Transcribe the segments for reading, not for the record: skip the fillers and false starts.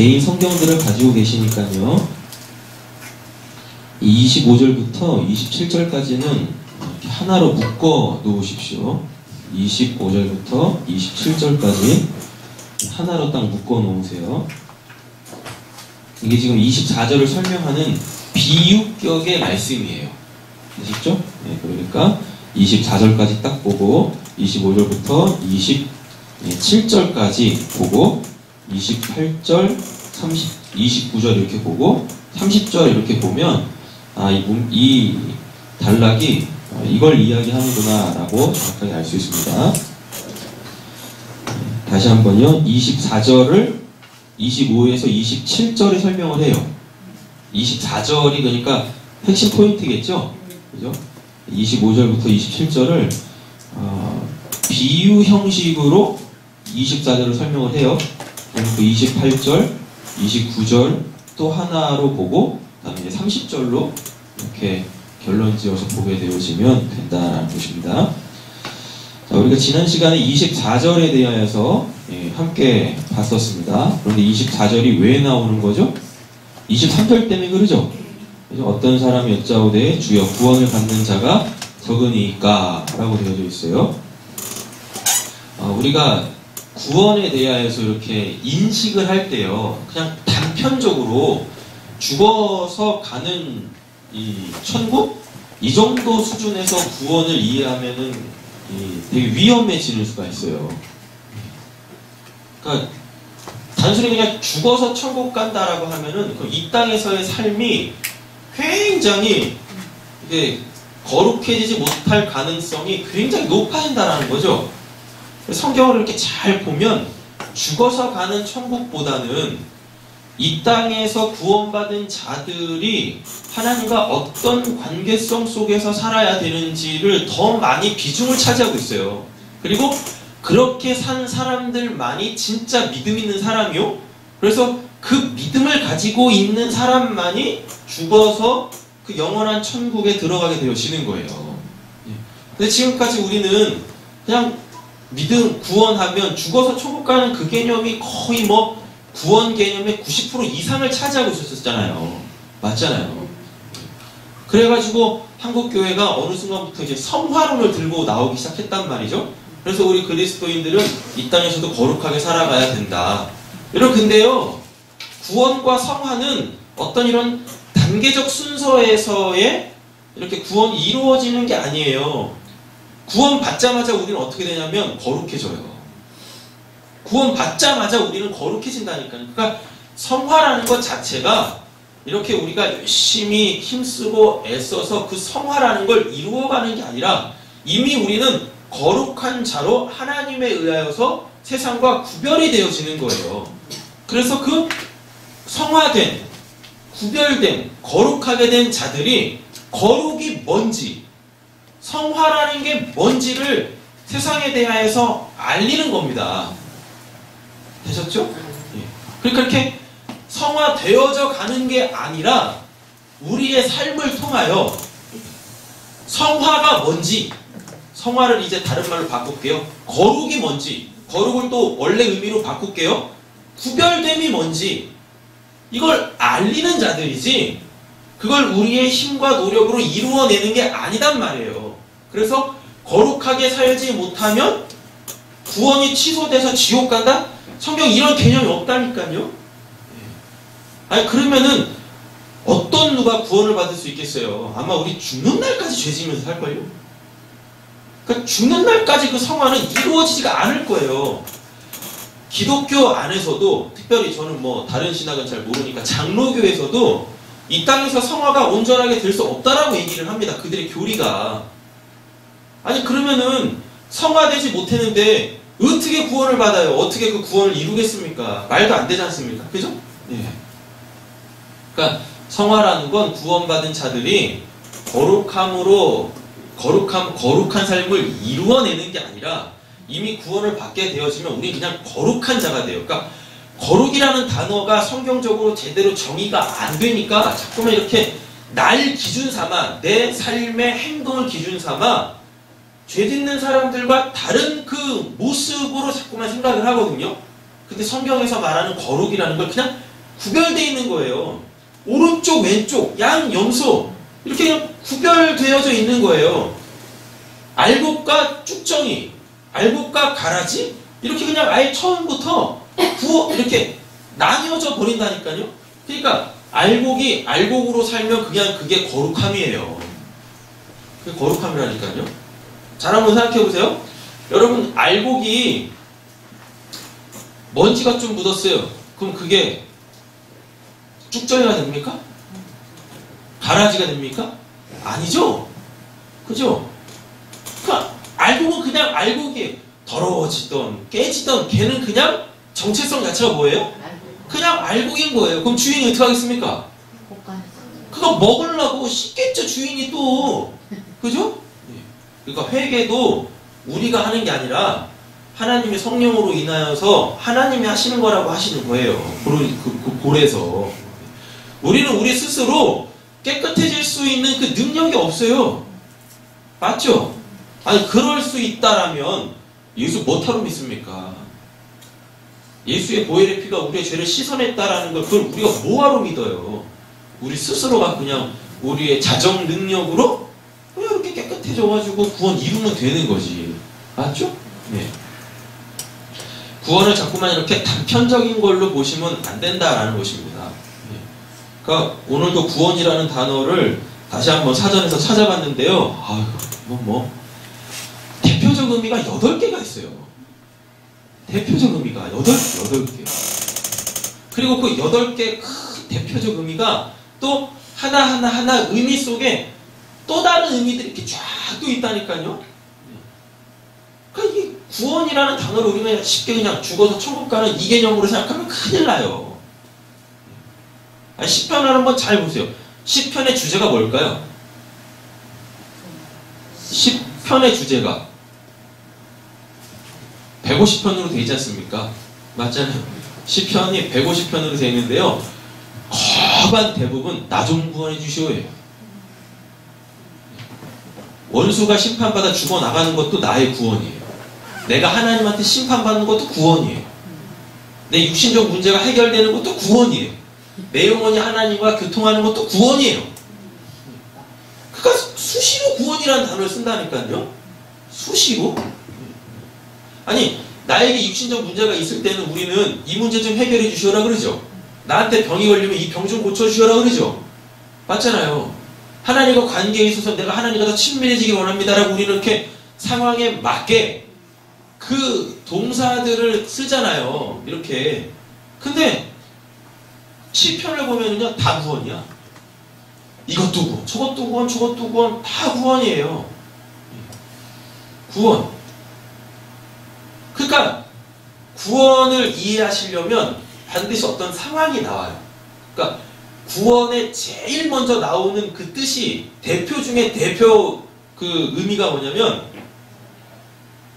개인 성경들을 가지고 계시니까요. 이 25절부터 27절까지는 이렇게 하나로 묶어 놓으십시오. 25절부터 27절까지 하나로 딱 묶어 놓으세요. 이게 지금 24절을 설명하는 비유격의 말씀이에요. 아시죠? 네, 그러니까 24절까지 딱 보고 25절부터 27절까지 보고 28절, 29절 이렇게 보고 30절 이렇게 보면 이 단락이 이걸 이야기하는구나 라고 정확하게 알 수 있습니다. 다시 한번요. 24절을 25에서 27절에 설명을 해요. 24절이 그러니까 핵심 포인트겠죠? 그죠? 25절부터 27절을 비유 형식으로 24절을 설명을 해요. 그럼 그 28절, 29절 또 하나로 보고 그다음에 이제 30절로 이렇게 결론 지어서 보게 되어지면 된다는 것입니다. 자, 우리가 지난 시간에 24절에 대하여서 함께 봤었습니다. 그런데 24절이 왜 나오는 거죠? 23절 때문에 그러죠? 어떤 사람이 여짜오되 주여 구원을 받는 자가 적으니까 라고 되어져 있어요. 우리가 구원에 대하여서 이렇게 인식을 할 때요, 그냥 단편적으로 죽어서 가는 이 천국? 이 정도 수준에서 구원을 이해하면은 되게 위험해지는 수가 있어요. 그러니까 단순히 그냥 죽어서 천국 간다라고 하면은 이 땅에서의 삶이 굉장히 이게 거룩해지지 못할 가능성이 굉장히 높아진다라는 거죠. 성경을 이렇게 잘 보면 죽어서 가는 천국보다는 이 땅에서 구원받은 자들이 하나님과 어떤 관계성 속에서 살아야 되는지를 더 많이 비중을 차지하고 있어요. 그리고 그렇게 산 사람들만이 진짜 믿음 있는 사람이요. 그래서 그 믿음을 가지고 있는 사람만이 죽어서 그 영원한 천국에 들어가게 되어지는 거예요. 근데 지금까지 우리는 그냥 믿음, 구원하면 죽어서 천국 가는 그 개념이 거의 뭐 구원 개념의 90% 이상을 차지하고 있었잖아요. 맞잖아요. 그래가지고 한국교회가 어느 순간부터 이제 성화론을 들고 나오기 시작했단 말이죠. 그래서 우리 그리스도인들은 이 땅에서도 거룩하게 살아가야 된다. 여러분, 근데요, 구원과 성화는 어떤 이런 단계적 순서에서의 이렇게 구원이 이루어지는 게 아니에요. 구원 받자마자 우리는 어떻게 되냐면 거룩해져요. 구원 받자마자 우리는 거룩해진다니까요. 그러니까 성화라는 것 자체가 이렇게 우리가 열심히 힘쓰고 애써서 그 성화라는 걸 이루어가는 게 아니라 이미 우리는 거룩한 자로 하나님에 의하여서 세상과 구별이 되어지는 거예요. 그래서 그 성화된, 구별된, 거룩하게 된 자들이 거룩이 뭔지, 성화라는 게 뭔지를 세상에 대하여서 알리는 겁니다. 되셨죠? 그러니까 이렇게 성화되어져 가는 게 아니라 우리의 삶을 통하여 성화가 뭔지, 성화를 이제 다른 말로 바꿀게요. 거룩이 뭔지, 거룩을 또 원래 의미로 바꿀게요. 구별됨이 뭔지, 이걸 알리는 자들이지 그걸 우리의 힘과 노력으로 이루어내는 게 아니단 말이에요. 그래서 거룩하게 살지 못하면 구원이 취소돼서 지옥 간다? 성경 이런 개념이 없다니까요. 아니 그러면은 어떤 누가 구원을 받을 수 있겠어요? 아마 우리 죽는 날까지 죄 지면서 살걸요? 그러니까 죽는 날까지 그 성화는 이루어지지가 않을 거예요. 기독교 안에서도, 특별히 저는 뭐 다른 신학은 잘 모르니까 장로교에서도 이 땅에서 성화가 온전하게 될 수 없다라고 얘기를 합니다. 그들의 교리가. 아니 그러면은 성화되지 못했는데 어떻게 구원을 받아요? 어떻게 그 구원을 이루겠습니까? 말도 안 되지 않습니까? 그죠? 예. 그러니까 성화라는 건 구원받은 자들이 거룩한 삶을 이루어내는 게 아니라 이미 구원을 받게 되어지면 우리 그냥 거룩한 자가 돼요. 그러니까 거룩이라는 단어가 성경적으로 제대로 정의가 안 되니까 자꾸만 이렇게 날 기준 삼아, 내 삶의 행동을 기준 삼아 죄 짓는 사람들과 다른 그 모습으로 자꾸만 생각을 하거든요. 근데 성경에서 말하는 거룩이라는 걸 그냥 구별되어 있는 거예요. 오른쪽, 왼쪽, 양, 염소 이렇게 그냥 구별되어져 있는 거예요. 알곡과 쭉정이, 알곡과 가라지 이렇게 그냥 아예 처음부터 이렇게 나뉘어져 버린다니까요. 그러니까 알곡이 알곡으로 살면 그냥 그게 거룩함이에요. 그게 거룩함이라니까요. 잘 한번 생각해 보세요. 여러분, 알곡이 먼지가 좀 묻었어요. 그럼 그게 쭉정이가 됩니까? 가라지가 됩니까? 아니죠? 그죠? 그러니까 알곡은 그냥 알곡이 더러워지던 깨지던 걔는 그냥 정체성 자체가 뭐예요? 그냥 알곡인 거예요. 그럼 주인이 어떻게 하겠습니까? 그거 먹으려고 씻겠죠, 주인이 또. 그죠? 그러니까 회개도 우리가 하는 게 아니라 하나님의 성령으로 인하여서 하나님이 하시는 거라고 하시는 거예요. 골에서. 우리는 우리 스스로 깨끗해질 수 있는 그 능력이 없어요. 맞죠? 아니, 그럴 수 있다라면 예수 뭐하러 믿습니까? 예수의 보혈의 피가 우리의 죄를 씻어냈다라는 걸 그걸 우리가 뭐하러 믿어요? 우리 스스로가 그냥 우리의 자정 능력으로 그냥 이렇게 깨끗해져가지고 구원 이루면 되는 거지. 맞죠? 네. 구원을 자꾸만 이렇게 단편적인 걸로 보시면 안 된다라는 것입니다. 네. 그러니까 오늘도 구원이라는 단어를 다시 한번 사전에서 찾아봤는데요. 아유, 대표적 의미가 8개가 있어요. 대표적 의미가 8개. 그리고 그 8개 큰 대표적 의미가 또 하나 의미 속에 또 다른 의미들이 이렇게 쫙 또 있다니까요. 그러니까 이 구원이라는 단어를 우리가 쉽게 그냥 죽어서 천국 가는 이 개념으로 생각하면 큰일 나요. 시편을 한번 잘 보세요. 시편의 주제가 뭘까요? 시편의 주제가 150편으로 되어 있지 않습니까? 맞잖아요. 시편이 150편으로 되어 있는데요. 거반 대부분 나 좀 구원해 주시오예요. 원수가 심판받아 죽어나가는 것도 나의 구원이에요. 내가 하나님한테 심판받는 것도 구원이에요. 내 육신적 문제가 해결되는 것도 구원이에요. 내 영혼이 하나님과 교통하는 것도 구원이에요. 그러니까 수시로 구원이라는 단어를 쓴다니까요. 수시로. 아니, 나에게 육신적 문제가 있을 때는 우리는 이 문제 좀 해결해 주시오라 그러죠. 나한테 병이 걸리면 이 병 좀 고쳐주시오라 그러죠. 맞잖아요. 하나님과 관계에 있어서 내가 하나님과 더 친밀해지기 원합니다라고 우리는 이렇게 상황에 맞게 그 동사들을 쓰잖아요. 이렇게. 근데 시편을 보면은요, 다 구원이야. 이것도 구원, 저것도 구원, 저것도 구원, 다 구원이에요. 구원. 그러니까 구원을 이해하시려면 반드시 어떤 상황이 나와요. 그러니까 구원에 제일 먼저 나오는 그 뜻이 대표 중에 대표 그 의미가 뭐냐면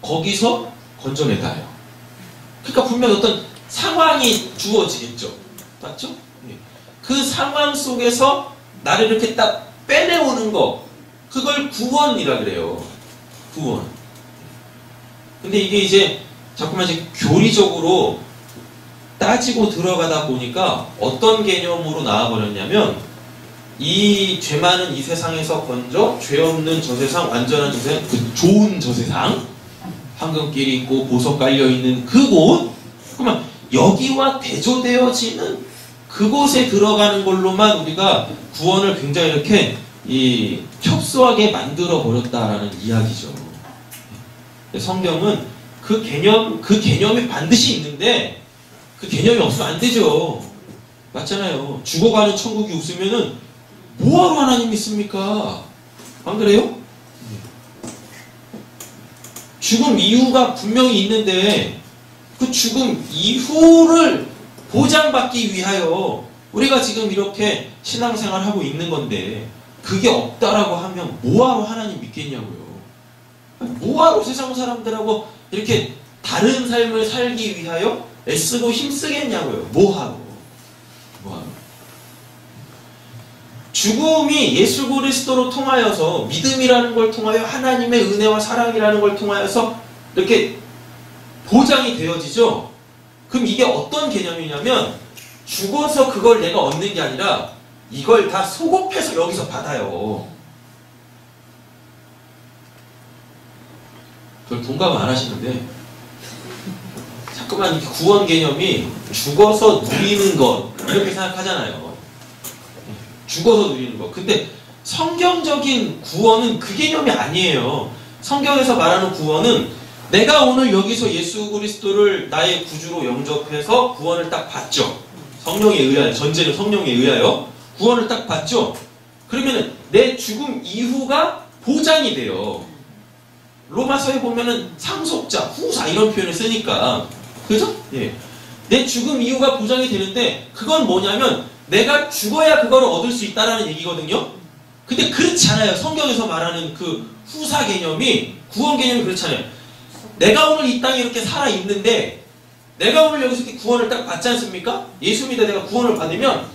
거기서 건져내다요. 그러니까 분명히 어떤 상황이 주어지겠죠. 맞죠? 그 상황 속에서 나를 이렇게 딱 빼내오는 거, 그걸 구원이라 그래요. 구원. 근데 이게 이제 자꾸만 이제 교리적으로 따지고 들어가다 보니까 어떤 개념으로 나와버렸냐면 이 죄 많은 이 세상에서 건져 죄 없는 저 세상, 완전한 저 세상, 그 좋은 저 세상, 황금길이 있고 보석 깔려있는 그곳, 그러면 여기와 대조되어지는 그곳에 들어가는 걸로만 우리가 구원을 굉장히 이렇게 협소하게 만들어 버렸다라는 이야기죠. 성경은 그 개념이 반드시 있는데 그 개념이 없으면 안 되죠. 맞잖아요. 죽어가는 천국이 없으면은 뭐하러 하나님 믿습니까? 안 그래요? 죽음 이후가 분명히 있는데 그 죽음 이후를 보장받기 위하여 우리가 지금 이렇게 신앙생활을 하고 있는 건데 그게 없다라고 하면 뭐하러 하나님 믿겠냐고요. 뭐하러 세상 사람들하고 이렇게 다른 삶을 살기 위하여 애쓰고 힘쓰겠냐고요. 뭐하러. 죽음이 예수 그리스도로 통하여서 믿음이라는 걸 통하여 하나님의 은혜와 사랑이라는 걸 통하여서 이렇게 보장이 되어지죠. 그럼 이게 어떤 개념이냐면 죽어서 그걸 내가 얻는 게 아니라 이걸 다 소급해서 여기서 받아요. 별 동감 안 하시는데 자꾸만 구원 개념이 죽어서 누리는 것 이렇게 생각하잖아요. 죽어서 누리는 것. 근데 성경적인 구원은 그 개념이 아니에요. 성경에서 말하는 구원은 내가 오늘 여기서 예수 그리스도를 나의 구주로 영접해서 구원을 딱 받죠. 성령에 의하여, 전제는 성령에 의하여 구원을 딱 받죠. 그러면은 내 죽음 이후가 보장이 돼요. 로마서에 보면은 상속자, 후사 이런 표현을 쓰니까. 그죠? 예. 내 죽음 이후가 보장이 되는데 그건 뭐냐면 내가 죽어야 그걸 얻을 수 있다라는 얘기거든요. 근데 그렇지 않아요. 성경에서 말하는 그 후사 개념이, 구원 개념이 그렇잖아요. 내가 오늘 이 땅에 이렇게 살아있는데 내가 오늘 여기서 이렇게 구원을 딱 받지 않습니까? 예수 믿어 내가 구원을 받으면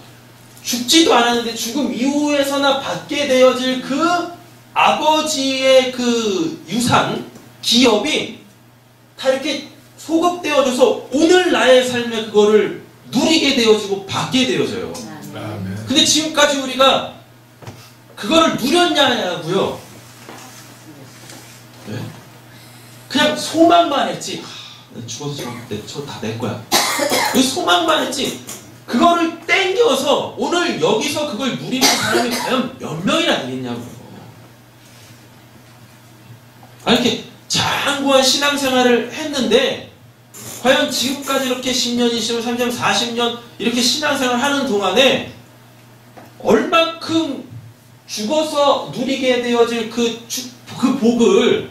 죽지도 않았는데 죽음 이후에서나 받게 되어질 그 아버지의 그 유산, 기업이 다 이렇게 소급되어져서 오늘 나의 삶에 그거를 누리게 되어지고 받게 되어져요. 근데 지금까지 우리가 그거를 누렸냐고요? 네? 그냥 소망만 했지. 죽어서 저 다 내 거야. 그 소망만 했지. 그거를 땡겨서 오늘 여기서 그걸 누리는 사람이 과연 몇 명이나 되겠냐고요. 이렇게 장구한 신앙생활을 했는데 과연 지금까지 이렇게 10년, 20년, 30년, 40년 이렇게 신앙생활을 하는 동안에 얼만큼 죽어서 누리게 되어질 그 복을,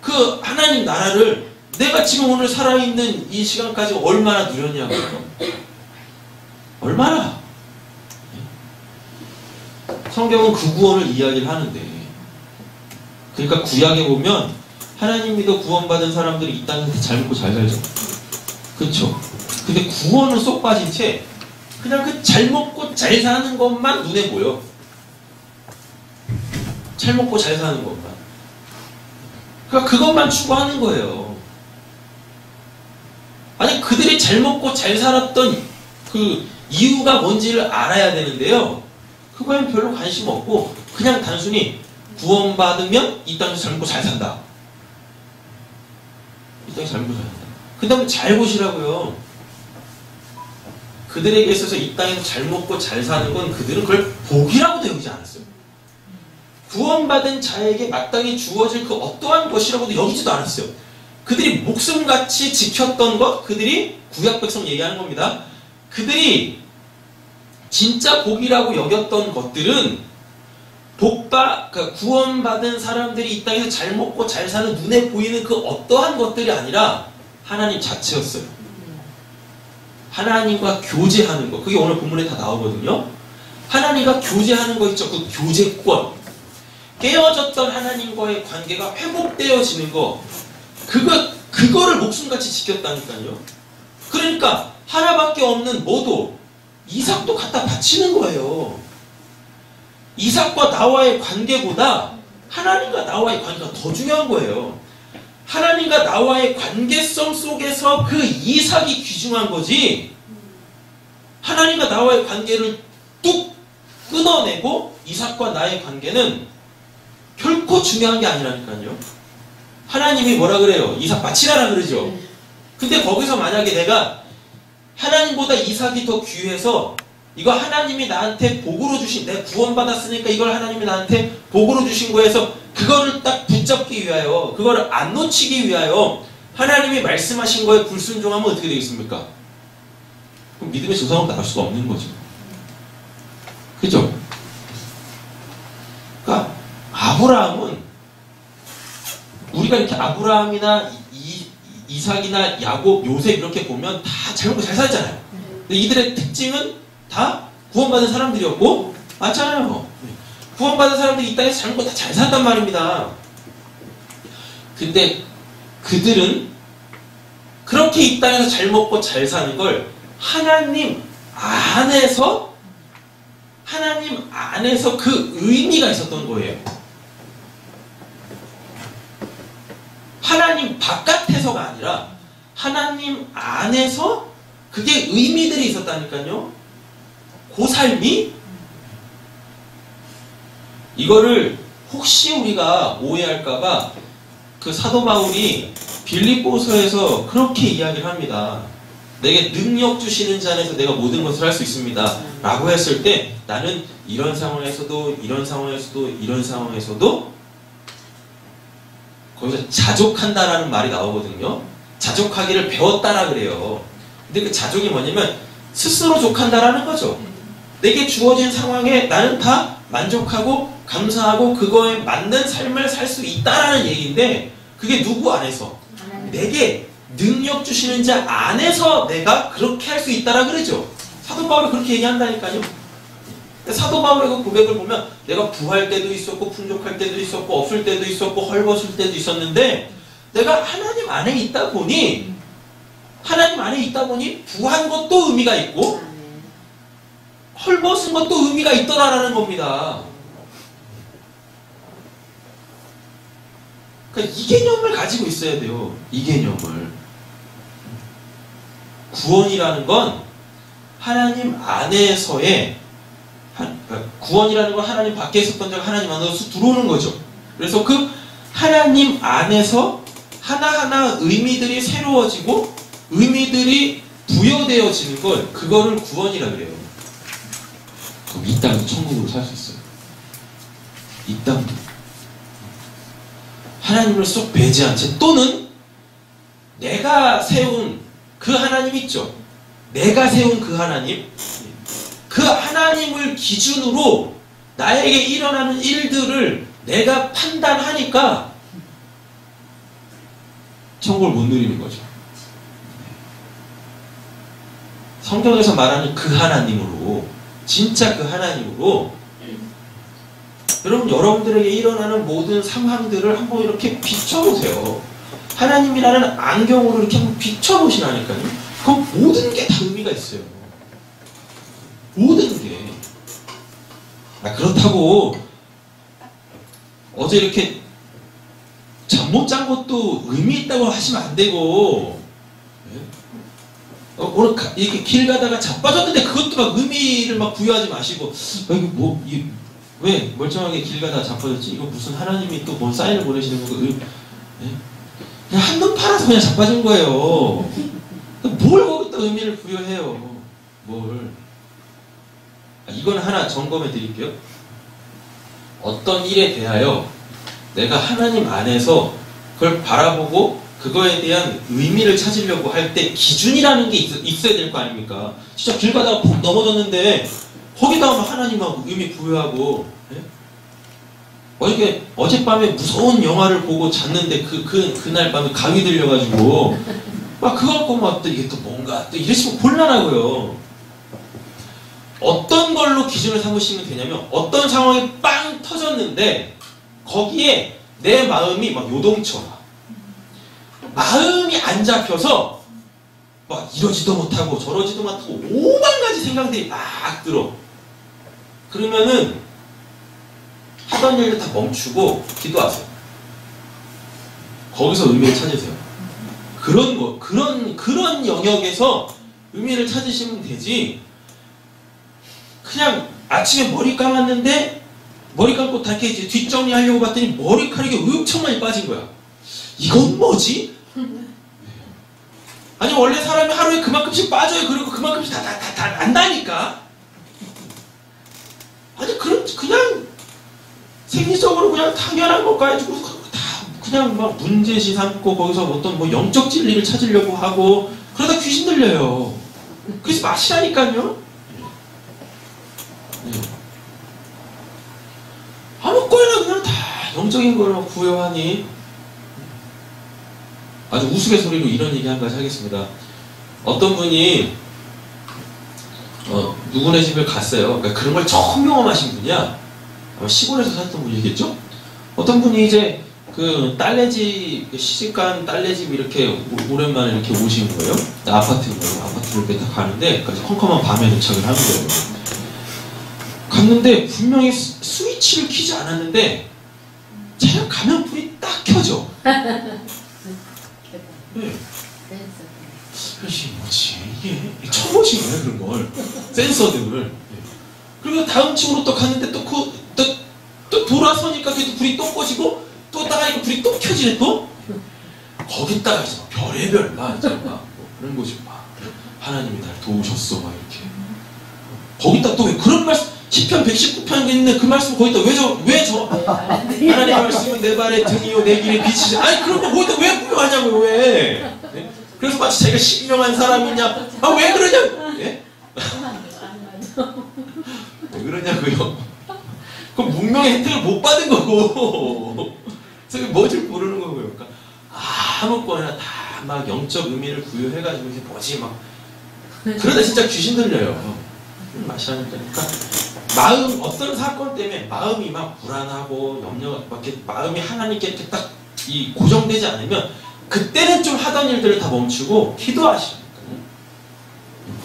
그 하나님 나라를 내가 지금 오늘 살아있는 이 시간까지 얼마나 누렸냐고요. 얼마나. 성경은 그 구원을 이야기를 하는데, 그러니까 구약에 보면 하나님 믿어 구원받은 사람들이 이 땅에서 잘 먹고 잘 살죠. 그렇죠? 근데 구원을 쏙 빠진 채 그냥 그 잘 먹고 잘 사는 것만 눈에 보여. 잘 먹고 잘 사는 것만. 그러니까 그것만 추구하는 거예요. 아니 그들이 잘 먹고 잘 살았던 그 이유가 뭔지를 알아야 되는데요. 그거엔 별로 관심 없고 그냥 단순히 구원받으면 이 땅에서 잘 먹고 잘 산다. 이 땅에서 잘 먹고 잘 산다. 그 다음에 잘 보시라고요. 그들에게 있어서 이 땅에서 잘 먹고 잘 사는 건 그들은 그걸 복이라고도 여기지 않았어요. 구원받은 자에게 마땅히 주어질 그 어떠한 것이라고도 여기지도 않았어요. 그들이 목숨같이 지켰던 것, 그들이 구약 백성 얘기하는 겁니다. 그들이 진짜 복이라고 여겼던 것들은 그러니까 구원받은 사람들이 이 땅에서 잘 먹고 잘 사는 눈에 보이는 그 어떠한 것들이 아니라 하나님 자체였어요. 하나님과 교제하는 것. 그게 오늘 본문에 다 나오거든요. 하나님과 교제하는 거 있죠. 그 교제권. 깨어졌던 하나님과의 관계가 회복되어지는 거. 그거를 목숨같이 지켰다니까요. 그러니까 하나밖에 없는 뭐도 이삭도 갖다 바치는 거예요. 이삭과 나와의 관계보다 하나님과 나와의 관계가 더 중요한 거예요. 하나님과 나와의 관계성 속에서 그 이삭이 귀중한 거지, 하나님과 나와의 관계를 뚝 끊어내고 이삭과 나의 관계는 결코 중요한 게 아니라니까요. 하나님이 뭐라 그래요? 이삭 바치라라 그러죠. 근데 거기서 만약에 내가 하나님보다 이삭이 더 귀해서 이거 하나님이 나한테 복으로 주신, 내가 구원받았으니까 이걸 하나님이 나한테 복으로 주신 거에서 그거를 딱 붙잡기 위하여, 그거를 안 놓치기 위하여 하나님이 말씀하신 거에 불순종하면 어떻게 되겠습니까? 그럼 믿음의 조상은 나갈 수가 없는 거죠. 그죠? 그러니까 아브라함은, 우리가 이렇게 아브라함이나 이삭이나 야곱, 요셉 이렇게 보면 다 잘 먹고 잘 살잖아요. 근데 이들의 특징은 다 구원받은 사람들이었고, 맞잖아요. 구원받은 사람들이 이 땅에서 잘 먹고 다 잘 산단 말입니다. 근데 그들은 그렇게 이 땅에서 잘 먹고 잘 사는 걸 하나님 안에서 그 의미가 있었던 거예요. 하나님 바깥에서가 아니라 하나님 안에서 그게 의미들이 있었다니까요. 그 삶이 이거를 혹시 우리가 오해할까봐 그 사도 바울이 빌립보서에서 그렇게 이야기를 합니다. 내게 능력 주시는 자 안에서 내가 모든 것을 할 수 있습니다. 라고 했을 때 나는 이런 상황에서도 이런 상황에서도 이런 상황에서도 거기서 자족한다라는 말이 나오거든요. 자족하기를 배웠다라 그래요. 근데 그 자족이 뭐냐면 스스로 족한다라는 거죠. 내게 주어진 상황에 나는 다 만족하고 감사하고 그거에 맞는 삶을 살 수 있다라는 얘기인데 그게 누구 안에서? 내게 능력 주시는 자 안에서 내가 그렇게 할 수 있다라 그러죠. 사도 바울이 그렇게 얘기한다니까요. 사도 바울의 그 고백을 보면 내가 부할 때도 있었고 풍족할 때도 있었고 없을 때도 있었고 헐벗을 때도 있었는데 내가 하나님 안에 있다 보니 부한 것도 의미가 있고 헐벗은 것도 의미가 있더라라는 겁니다. 그러니까 이 개념을 가지고 있어야 돼요. 이 개념을. 구원이라는 건 하나님 안에서의 구원이라는 건 하나님 밖에 있었던 자가 하나님 안으로 들어오는 거죠. 그래서 그 하나님 안에서 하나하나 의미들이 새로워지고 의미들이 부여되어지는 걸 그거를 구원이라 그래요. 그럼 이 땅에서 천국으로 살 수 있어요. 이 땅도 하나님을 쏙 배제한 채 또는 내가 세운 그 하나님 있죠. 내가 세운 그 하나님, 그 하나님을 기준으로 나에게 일어나는 일들을 내가 판단하니까 천국을 못 누리는 거죠. 성경에서 말하는 그 하나님으로, 진짜 그 하나님으로 여러분들에게 일어나는 모든 상황들을 한번 이렇게 비춰보세요. 하나님이라는 안경으로 이렇게 한번 비춰보시라니까요. 그럼 모든 게 다 의미가 있어요. 모든 게. 그렇다고 어제 이렇게 잠 못 잔 것도 의미 있다고 하시면 안 되고, 오늘 이렇게 길 가다가 자빠졌는데 그것도 막 의미를 막 부여하지 마시고, 왜 멀쩡하게 길 가다가 자빠졌지? 이거 무슨 하나님이 또 뭔 사인을 보내시는 거고, 그냥 한눈 팔아서 그냥 자빠진 거예요. 뭘 거기다 의미를 부여해요. 뭘. 이건 하나 점검해 드릴게요. 어떤 일에 대하여 내가 하나님 안에서 그걸 바라보고 그거에 대한 의미를 찾으려고 할 때 기준이라는 게 있어야 될 거 아닙니까? 진짜 길 가다가 푹 넘어졌는데 거기다가 막 하나님하고 의미 부여하고, 어젯밤에 무서운 영화를 보고 잤는데 그날 밤에 감이 들려가지고 막 그거 갖고 막 또 이게 또 뭔가 또 이러시면 곤란하고요. 어떤 걸로 기준을 삼으시면 되냐면 어떤 상황이 빵 터졌는데 거기에 내 마음이 막 요동쳐라. 마음이 안 잡혀서 막 이러지도 못하고 저러지도 못하고 5만 가지 생각들이 막 들어. 그러면은 하던 일을 다 멈추고 기도하세요. 거기서 의미를 찾으세요. 그런 영역에서 의미를 찾으시면 되지. 그냥 아침에 머리 감았는데 머리 감고 다 이렇게 이제 뒷정리하려고 봤더니 머리카락이 엄청 많이 빠진 거야. 이건 뭐지? 아니 원래 사람이 하루에 그만큼씩 빠져요. 그리고 그만큼씩 다 난다니까. 아니 그냥 생리적으로 그냥 당연한 것 가지고 다 그냥 막 문제시 삼고 거기서 어떤 뭐 영적 진리를 찾으려고 하고 그러다 귀신 들려요. 그래서 마시라니까요. 아무거나 그냥 다 영적인 걸로 부여하니. 아주 우스갯소리로 이런 얘기 한 가지 하겠습니다. 어떤 분이 누구네 집을 갔어요. 그러니까 그런 걸 처음 경험하신 분이야. 아마 시골에서 살던 분이겠죠? 어떤 분이 이제 그 딸내집, 시집간 딸내집 이렇게 오랜만에 이렇게 오시는 거예요. 아파트를 이렇게 딱 가는데 컴컴한 밤에 도착을 하는 거예요. 갔는데 분명히 스위치를 켜지 않았는데 차량 가면 불이 딱 켜져. 네. 그것이 뭐지? 이게 처음 보신 거예요, 그런 걸. 센서들을. 그리고 다음 층으로 또 갔는데 또 돌아서니까 계속 불이 또 꺼지고 또 나가니까 불이 또 켜지네 또. 거기다가 이제 별의별 막 이제 막 그런 곳이 막 하나님이 날 도우셨어 막 이렇게. 거기다 또 왜 그런 말씀 시편 119편 있는데 그 말씀 거기다 왜 저 하나님의 말씀은 내 발의 등이요 내 길의 빛이지. 아니 그런 거 거기다 왜 부여하냐고요 왜. 네? 그래서 마치 자기가 신명한 사람이냐. 아 왜 그러냐. 예? 왜 그러냐고요. 그럼 문명의 혜택을 못 받은 거고. 그래서 뭐를 모르는 거고요. 그러니까 아무거나 다 막 영적 의미를 부여해가지고 이제 뭐지 막 그러다 진짜 귀신 들려요. 맛이 하니까. 그러니까 마음 어떤 사건 때문에 마음이 막 불안하고 염려가 막 이렇게 마음이 하나님께 이렇게 딱 이 고정되지 않으면 그때는 좀 하던 일들을 다 멈추고 기도하시니까요.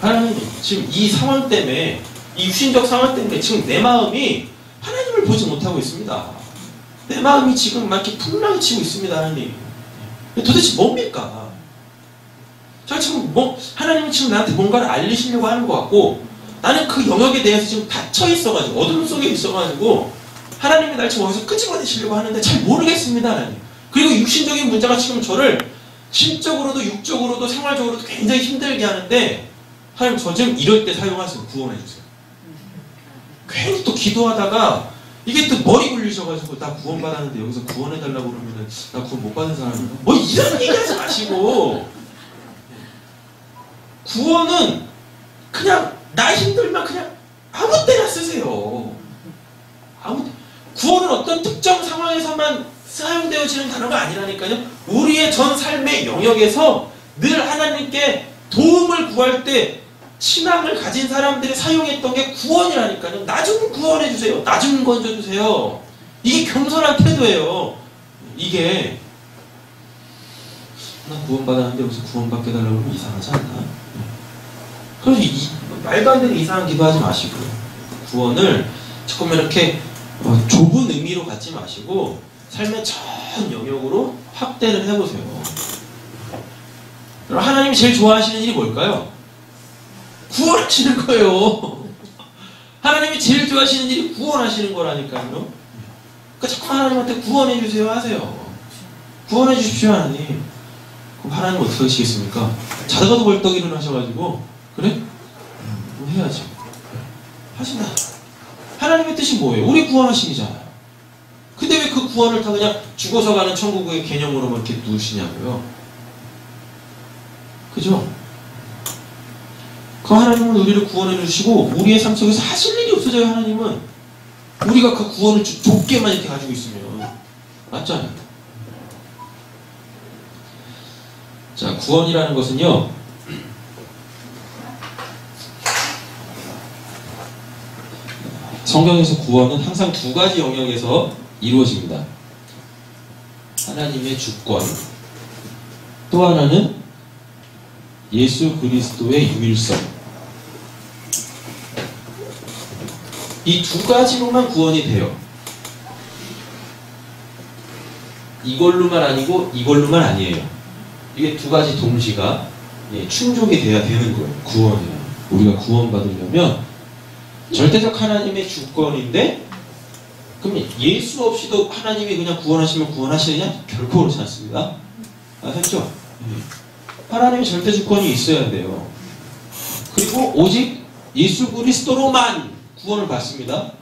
하나님 지금 이 상황 때문에 이 육신적 상황 때문에 지금 내 마음이 하나님을 보지 못하고 있습니다. 내 마음이 지금 막 이렇게 풍랑이 치고 있습니다. 하나님 도대체 뭡니까? 제가 지금 하나님은 지금 나한테 뭔가를 알리시려고 하는 것 같고 나는 그 영역에 대해서 지금 닫혀 있어가지고 어둠 속에 있어가지고 하나님이 날 지금 어디서 끄집어내시려고 하는데 잘 모르겠습니다. 하나님. 그리고 육신적인 문제가 지금 저를 심적으로도 육적으로도 생활적으로도 굉장히 힘들게 하는데 하나님 저 지금 이럴 때 사용하세요. 구원해주세요. 괜히 또 기도하다가 이게 또 머리 굴리셔가지고 나 구원받았는데 여기서 구원해달라고 그러면은 나 구원 못 받은 사람인가? 뭐 이런 얘기 하지 마시고 구원은 그냥 나 힘들면 그냥 아무 때나 쓰세요. 구원은 어떤 특정 상황에서만 사용되어지는 단어가 아니라니까요. 우리의 전 삶의 영역에서 늘 하나님께 도움을 구할 때 신앙을 가진 사람들이 사용했던 게 구원이라니까요. 나 좀 구원해주세요. 나 좀 건져주세요. 이게 겸손한 태도예요. 이게 나 구원받았는데 여기서 구원받게 달라고 하면 이상하지 않나? 그래서 말도 안 되는 이상한 기도하지 마시고요. 구원을 조금 이렇게 좁은 의미로 갖지 마시고 삶의 전 영역으로 확대를 해보세요. 그럼 하나님이 제일 좋아하시는 일이 뭘까요? 구원하시는 거예요. 하나님이 제일 좋아하시는 일이 구원하시는 거라니까요. 그러니까 자꾸 하나님한테 구원해 주세요 하세요. 구원해 주십시오 하나님. 그럼 하나님 어떻게 하시겠습니까? 자다가도 벌떡 일어나셔가지고 그래? 뭐 해야지. 하신다. 하나님의 뜻이 뭐예요? 우리 구원하심이잖아요. 근데 왜 그 구원을 다 그냥 죽어서 가는 천국의 개념으로만 이렇게 누시냐고요? 그죠? 그 하나님은 우리를 구원해 주시고 우리의 삶 속에서 하실 일이 없어져요. 하나님은 우리가 그 구원을 좁게만 이렇게 가지고 있으면 맞잖아요. 자, 구원이라는 것은요 성경에서 구원은 항상 두 가지 영역에서 이루어집니다. 하나님의 주권, 또 하나는 예수 그리스도의 유일성. 이 두 가지로만 구원이 돼요. 이걸로만 아니고 이걸로만 아니에요. 이게 두 가지 동시가 충족이 돼야 되는 거예요. 구원이에요. 우리가 구원받으려면 절대적 하나님의 주권인데 그럼 예수 없이도 하나님이 그냥 구원하시면 구원하시느냐? 결코 그렇지 않습니다. 아셨죠? 하나님의 절대 주권이 있어야 돼요. 그리고 오직 예수 그리스도로만 구원을 받습니다.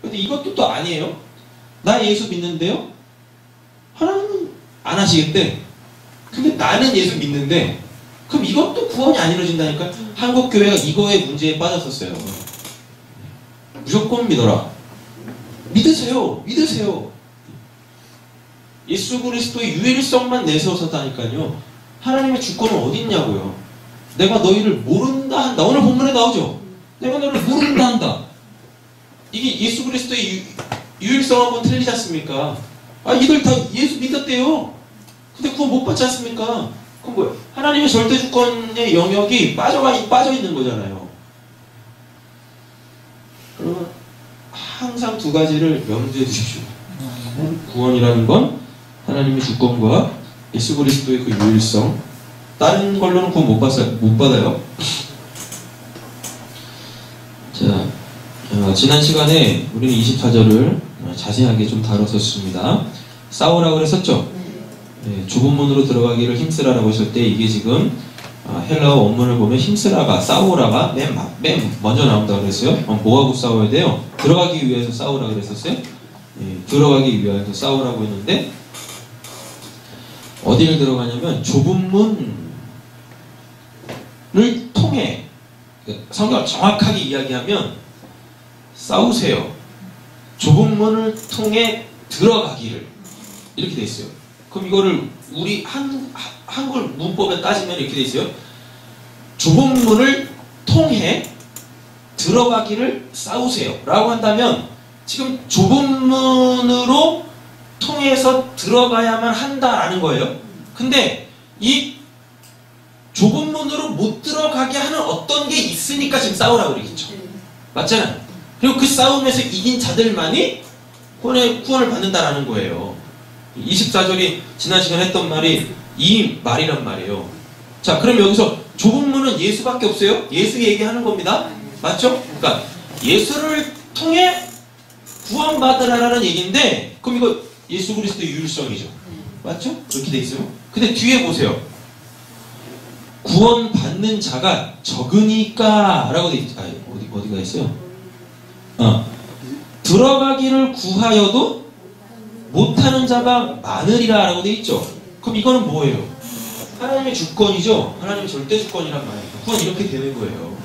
근데 이것도 또 아니에요. 나 예수 믿는데요? 하나님은 안 하시겠대. 근데 나는 예수 믿는데 그럼 이것도 구원이 안 이루어진다니까. 한국교회가 이거에 문제에 빠졌었어요. 무조건 믿어라. 믿으세요. 믿으세요. 예수 그리스도의 유일성만 내세워서다니까요. 하나님의 주권은 어디 있냐고요. 내가 너희를 모른다 한다. 오늘 본문에 나오죠. 내가 너희를 모른다 한다. 이게 예수 그리스도의 유일성하고는 틀리지 않습니까? 아, 이들 다 예수 믿었대요. 근데 구원 못 받지 않습니까? 그럼 뭐예요? 하나님의 절대 주권의 영역이 빠져 있는 거잖아요. 그러면 항상 두 가지를 염두에 두십시오. 구원이라는 건 하나님의 주권과 예수 그리스도의 그 유일성, 다른 걸로는 구원 못 받아요. 자, 지난 시간에 우리는 24절을 자세하게 좀 다뤘었습니다. 싸우라고 그랬었죠? 네, 좁은 문으로 들어가기를 힘쓰라라고 했을 때 이게 지금 헬라어 원문을 보면 힘쓰라가, 싸우라가 맨 먼저 나온다고 그랬어요. 뭐하고 싸워야 돼요? 들어가기 위해서 싸우라고 그랬었어요? 네, 들어가기 위해서 싸우라고 했는데 어디를 들어가냐면 좁은 문을 통해, 성경을 정확하게 이야기하면 싸우세요. 좁은 문을 통해 들어가기를, 이렇게 돼 있어요. 그럼 이거를 우리 한글 문법에 따지면 이렇게 돼 있어요. 좁은 문을 통해 들어가기를 싸우세요 라고 한다면 지금 좁은 문으로 통해서 들어가야만 한다라는 거예요. 근데 이 좁은 문으로 못 들어가게 하는 어떤 게 있으니까 지금 싸우라고 그러겠죠. 맞잖아요. 그리고 그 싸움에서 이긴 자들만이 구원을 받는다라는 거예요. 24절이 지난 시간에 했던 말이 이 말이란 말이에요. 자, 그럼 여기서 좁은 문은 예수밖에 없어요? 예수 얘기하는 겁니다. 맞죠? 그러니까 예수를 통해 구원받으라라는 얘기인데, 그럼 이거 예수 그리스도의 유일성이죠. 맞죠? 그렇게 돼 있어요. 근데 뒤에 보세요. 구원받는 자가 적으니까 라고 돼 있죠. 어디가 있어요? 들어가기를 구하여도 못하는 자가 많으리라 라고 돼 있죠. 그럼 이거는 뭐예요? 하나님의 주권이죠. 하나님의 절대 주권이란 말이에요. 구원 이렇게 되는 거예요.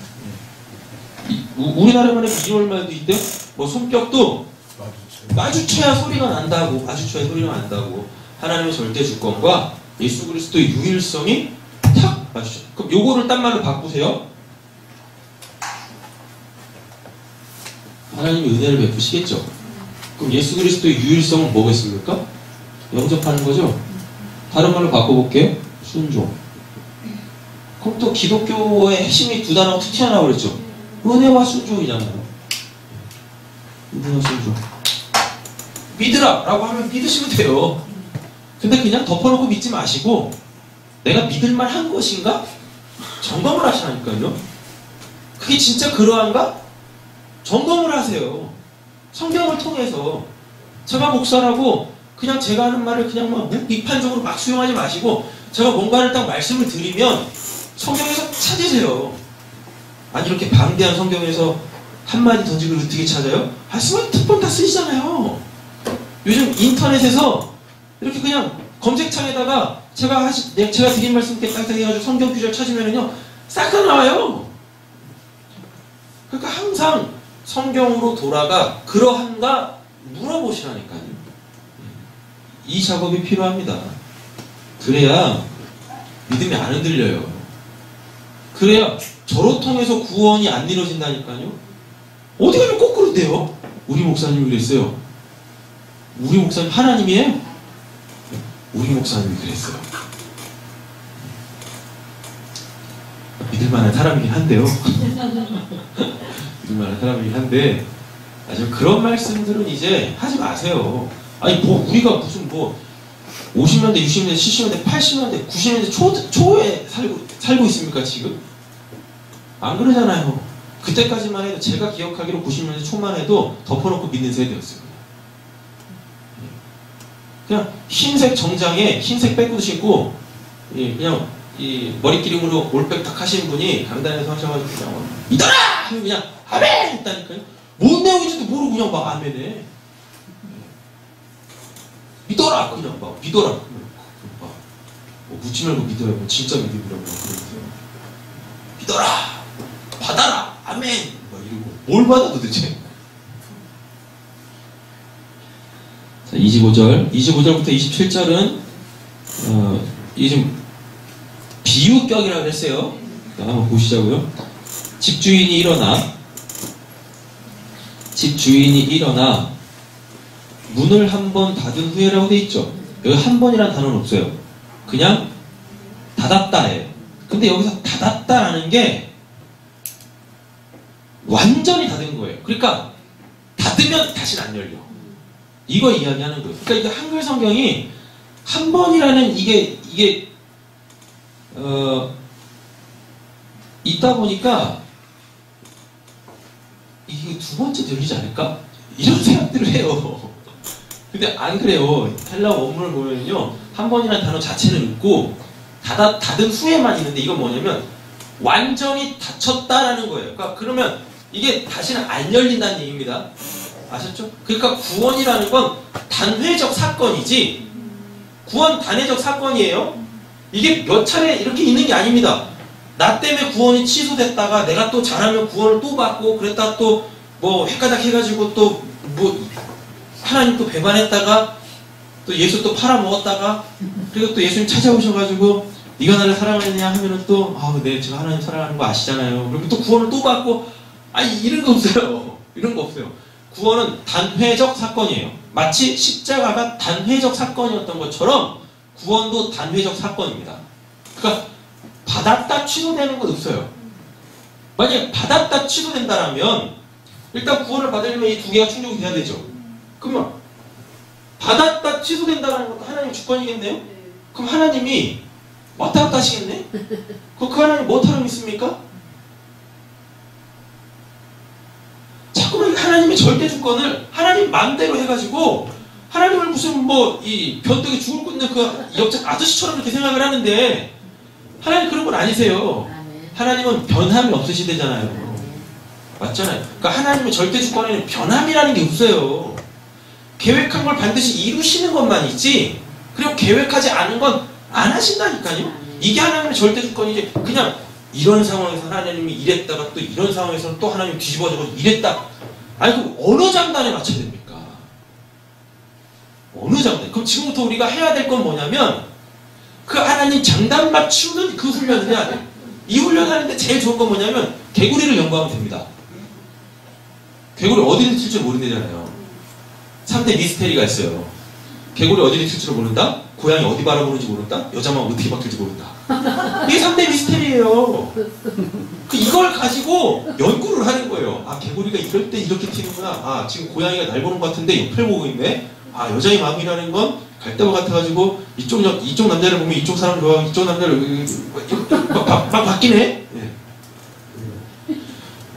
우리나라만의 비유할 말도 있대요. 뭐 손뼉도 마주쳐야 소리가 난다고, 마주쳐야 소리가 난다고. 하나님의 절대 주권과 예수 그리스도의 유일성이 탁 마주쳐. 그럼 요거를 딴 말로 바꾸세요. 하나님이 은혜를 베푸시겠죠. 그럼 예수 그리스도의 유일성은 뭐겠습니까? 영접하는 거죠. 다른 말로 바꿔볼게요. 순종. 그럼 또 기독교의 핵심이 두 단어가 툭 튀어나오고 그랬죠. 은혜와 순종이잖아요. 은혜와 순종. 믿으라 라고 하면 믿으시면 돼요. 근데 그냥 덮어놓고 믿지 마시고 내가 믿을만 한 것인가? 점검을 하시라니까요. 그게 진짜 그러한가? 점검을 하세요. 성경을 통해서. 제가 목사라고 그냥 제가 하는 말을 그냥 막 비판적으로 막 수용하지 마시고 제가 뭔가를 딱 말씀을 드리면 성경에서 찾으세요. 아니 이렇게 방대한 성경에서 한마디 던지고 어떻게 찾아요? 스마트폰 다 쓰시잖아요. 요즘 인터넷에서 이렇게 그냥 검색창에다가 제가 드린 말씀 이렇게 딱 해가지고 성경 구절 찾으면은요 싹 다 나와요. 그러니까 항상 성경으로 돌아가 그러한가 물어보시라니까요. 이 작업이 필요합니다. 그래야 믿음이 안 흔들려요. 그래야 저로 통해서 구원이 안 이루어진다니까요. 어디 가면 꼭 그런데요. 우리 목사님이 그랬어요. 우리 목사님 하나님이에요? 우리 목사님이 그랬어요. 믿을만한 사람이긴 한데요. 믿을만한 사람이긴 한데 아주 그런 말씀들은 이제 하지 마세요. 아니 뭐 우리가 무슨 뭐 50년대, 60년대, 70년대, 80년대, 90년대 초에 살고 있습니까 지금? 안 그러잖아요. 그때까지만 해도 제가 기억하기로 90년대 초만 해도 덮어놓고 믿는 세대였어요. 그냥 흰색 정장에 흰색 백구도 신고 그냥 이 머리 기름으로 올백 딱 하시는 분이 강단에서 하셔가지고 그냥 믿어라! 하면 그냥 아멘! 했다니까요. 뭔 내용인지도 모르고 그냥 막 아멘해. 믿어라! 그냥 막 믿어라! 막 묻지 말고 믿어라. 진짜 믿음이라고 그러세요. 믿어라! 받아라! 아멘! 막 이러고 뭘 받아 도대체? 자, 25절부터 27절은 이게 좀 비유격이라고 했어요. 한번 보시자고요. 집주인이 일어나 문을 한 번 닫은 후에라고 돼 있죠. 여기 한 번이라는 단어는 없어요. 그냥 닫았다예요. 근데 여기서 닫았다라는 게 완전히 닫은 거예요. 그러니까 닫으면 다시는 안 열려. 이거 이야기하는 거예요. 그러니까 이게 한글 성경이 한 번이라는 이게 있다 보니까 이게 두 번째 열리지 않을까? 이런 생각들을 해요. 근데 안 그래요. 헬라 원문을 보면요, 한 번이라는 단어 자체는 있고 닫은 후에만 있는데, 이건 뭐냐면 완전히 닫혔다라는 거예요. 그러니까 그러면 이게 다시는 안 열린다는 얘기입니다. 아셨죠? 그러니까 구원이라는 건 단회적 사건이지, 구원 단회적 사건이에요. 이게 몇 차례 이렇게 있는 게 아닙니다. 나 때문에 구원이 취소됐다가 내가 또 잘하면 구원을 또 받고, 그랬다 또 뭐 헷가닥 해가지고 또 뭐 하나님 또 배반했다가 또 예수 또 팔아먹었다가, 그리고 또 예수님 찾아오셔가지고 네가 나를 사랑하느냐 하면은 또 네, 제가 하나님 사랑하는 거 아시잖아요. 그리고 또 구원을 또 받고, 이런 거 없어요. 이런 거 없어요. 구원은 단회적 사건이에요. 마치 십자가가 단회적 사건이었던 것처럼 구원도 단회적 사건입니다. 그러니까 받았다 취소되는 건 없어요. 만약에 받았다 취소된다라면 일단 구원을 받으려면 이 두 개가 충족이 돼야 되죠. 그러면 받았다 취소된다는 것도 하나님의 주권이겠네요? 그럼 하나님이 왔다 갔다 하시겠네? 그 하나님 못하러 믿습니까? 자꾸만 하나님의 절대 주권을 하나님 마음대로 해가지고 하나님을 무슨 이 변덕에 죽을 고 있는 그 옆집 아저씨처럼 이렇게 생각을 하는데, 하나님 그런 건 아니세요. 하나님은 변함이 없으시대잖아요. 맞잖아요. 그러니까 하나님의 절대 주권에는 변함이라는 게 없어요. 계획한 걸 반드시 이루시는 것만이지, 그리고 계획하지 않은 건 안 하신다니까요. 이게 하나님의 절대 주권이지, 그냥 이런 상황에서 하나님이 이랬다가 또 이런 상황에서는 또 하나님이 뒤집어져서 이랬다. 그 어느 장단에 맞춰야 됩니까? 어느 장단? 그럼 지금부터 우리가 해야 될 건 뭐냐면, 그 하나님 장단 맞추는 그 훈련을 해야 돼. 이 훈련하는데 제일 좋은 건 뭐냐면 개구리를 연구하면 됩니다. 개구리 어디를 튈 줄 모른대잖아요. 3대 미스테리가 있어요. 개구리 어디를 튈 줄 모른다? 고양이 어디 바라보는지 모른다? 여자만 어떻게 바뀔지 모른다. 이게 3대 미스테리예요. 이걸 가지고 연구를 하는 거예요. 개구리가 이럴 때 이렇게 튀는구나. 지금 고양이가 날 보는 것 같은데 옆을 보고 있네. 여자의 마음이라는 건 갈대와 같아가지고 이쪽 남자를 보면 이쪽 사람을 좋아하고 이쪽 남자를 막 바뀌네.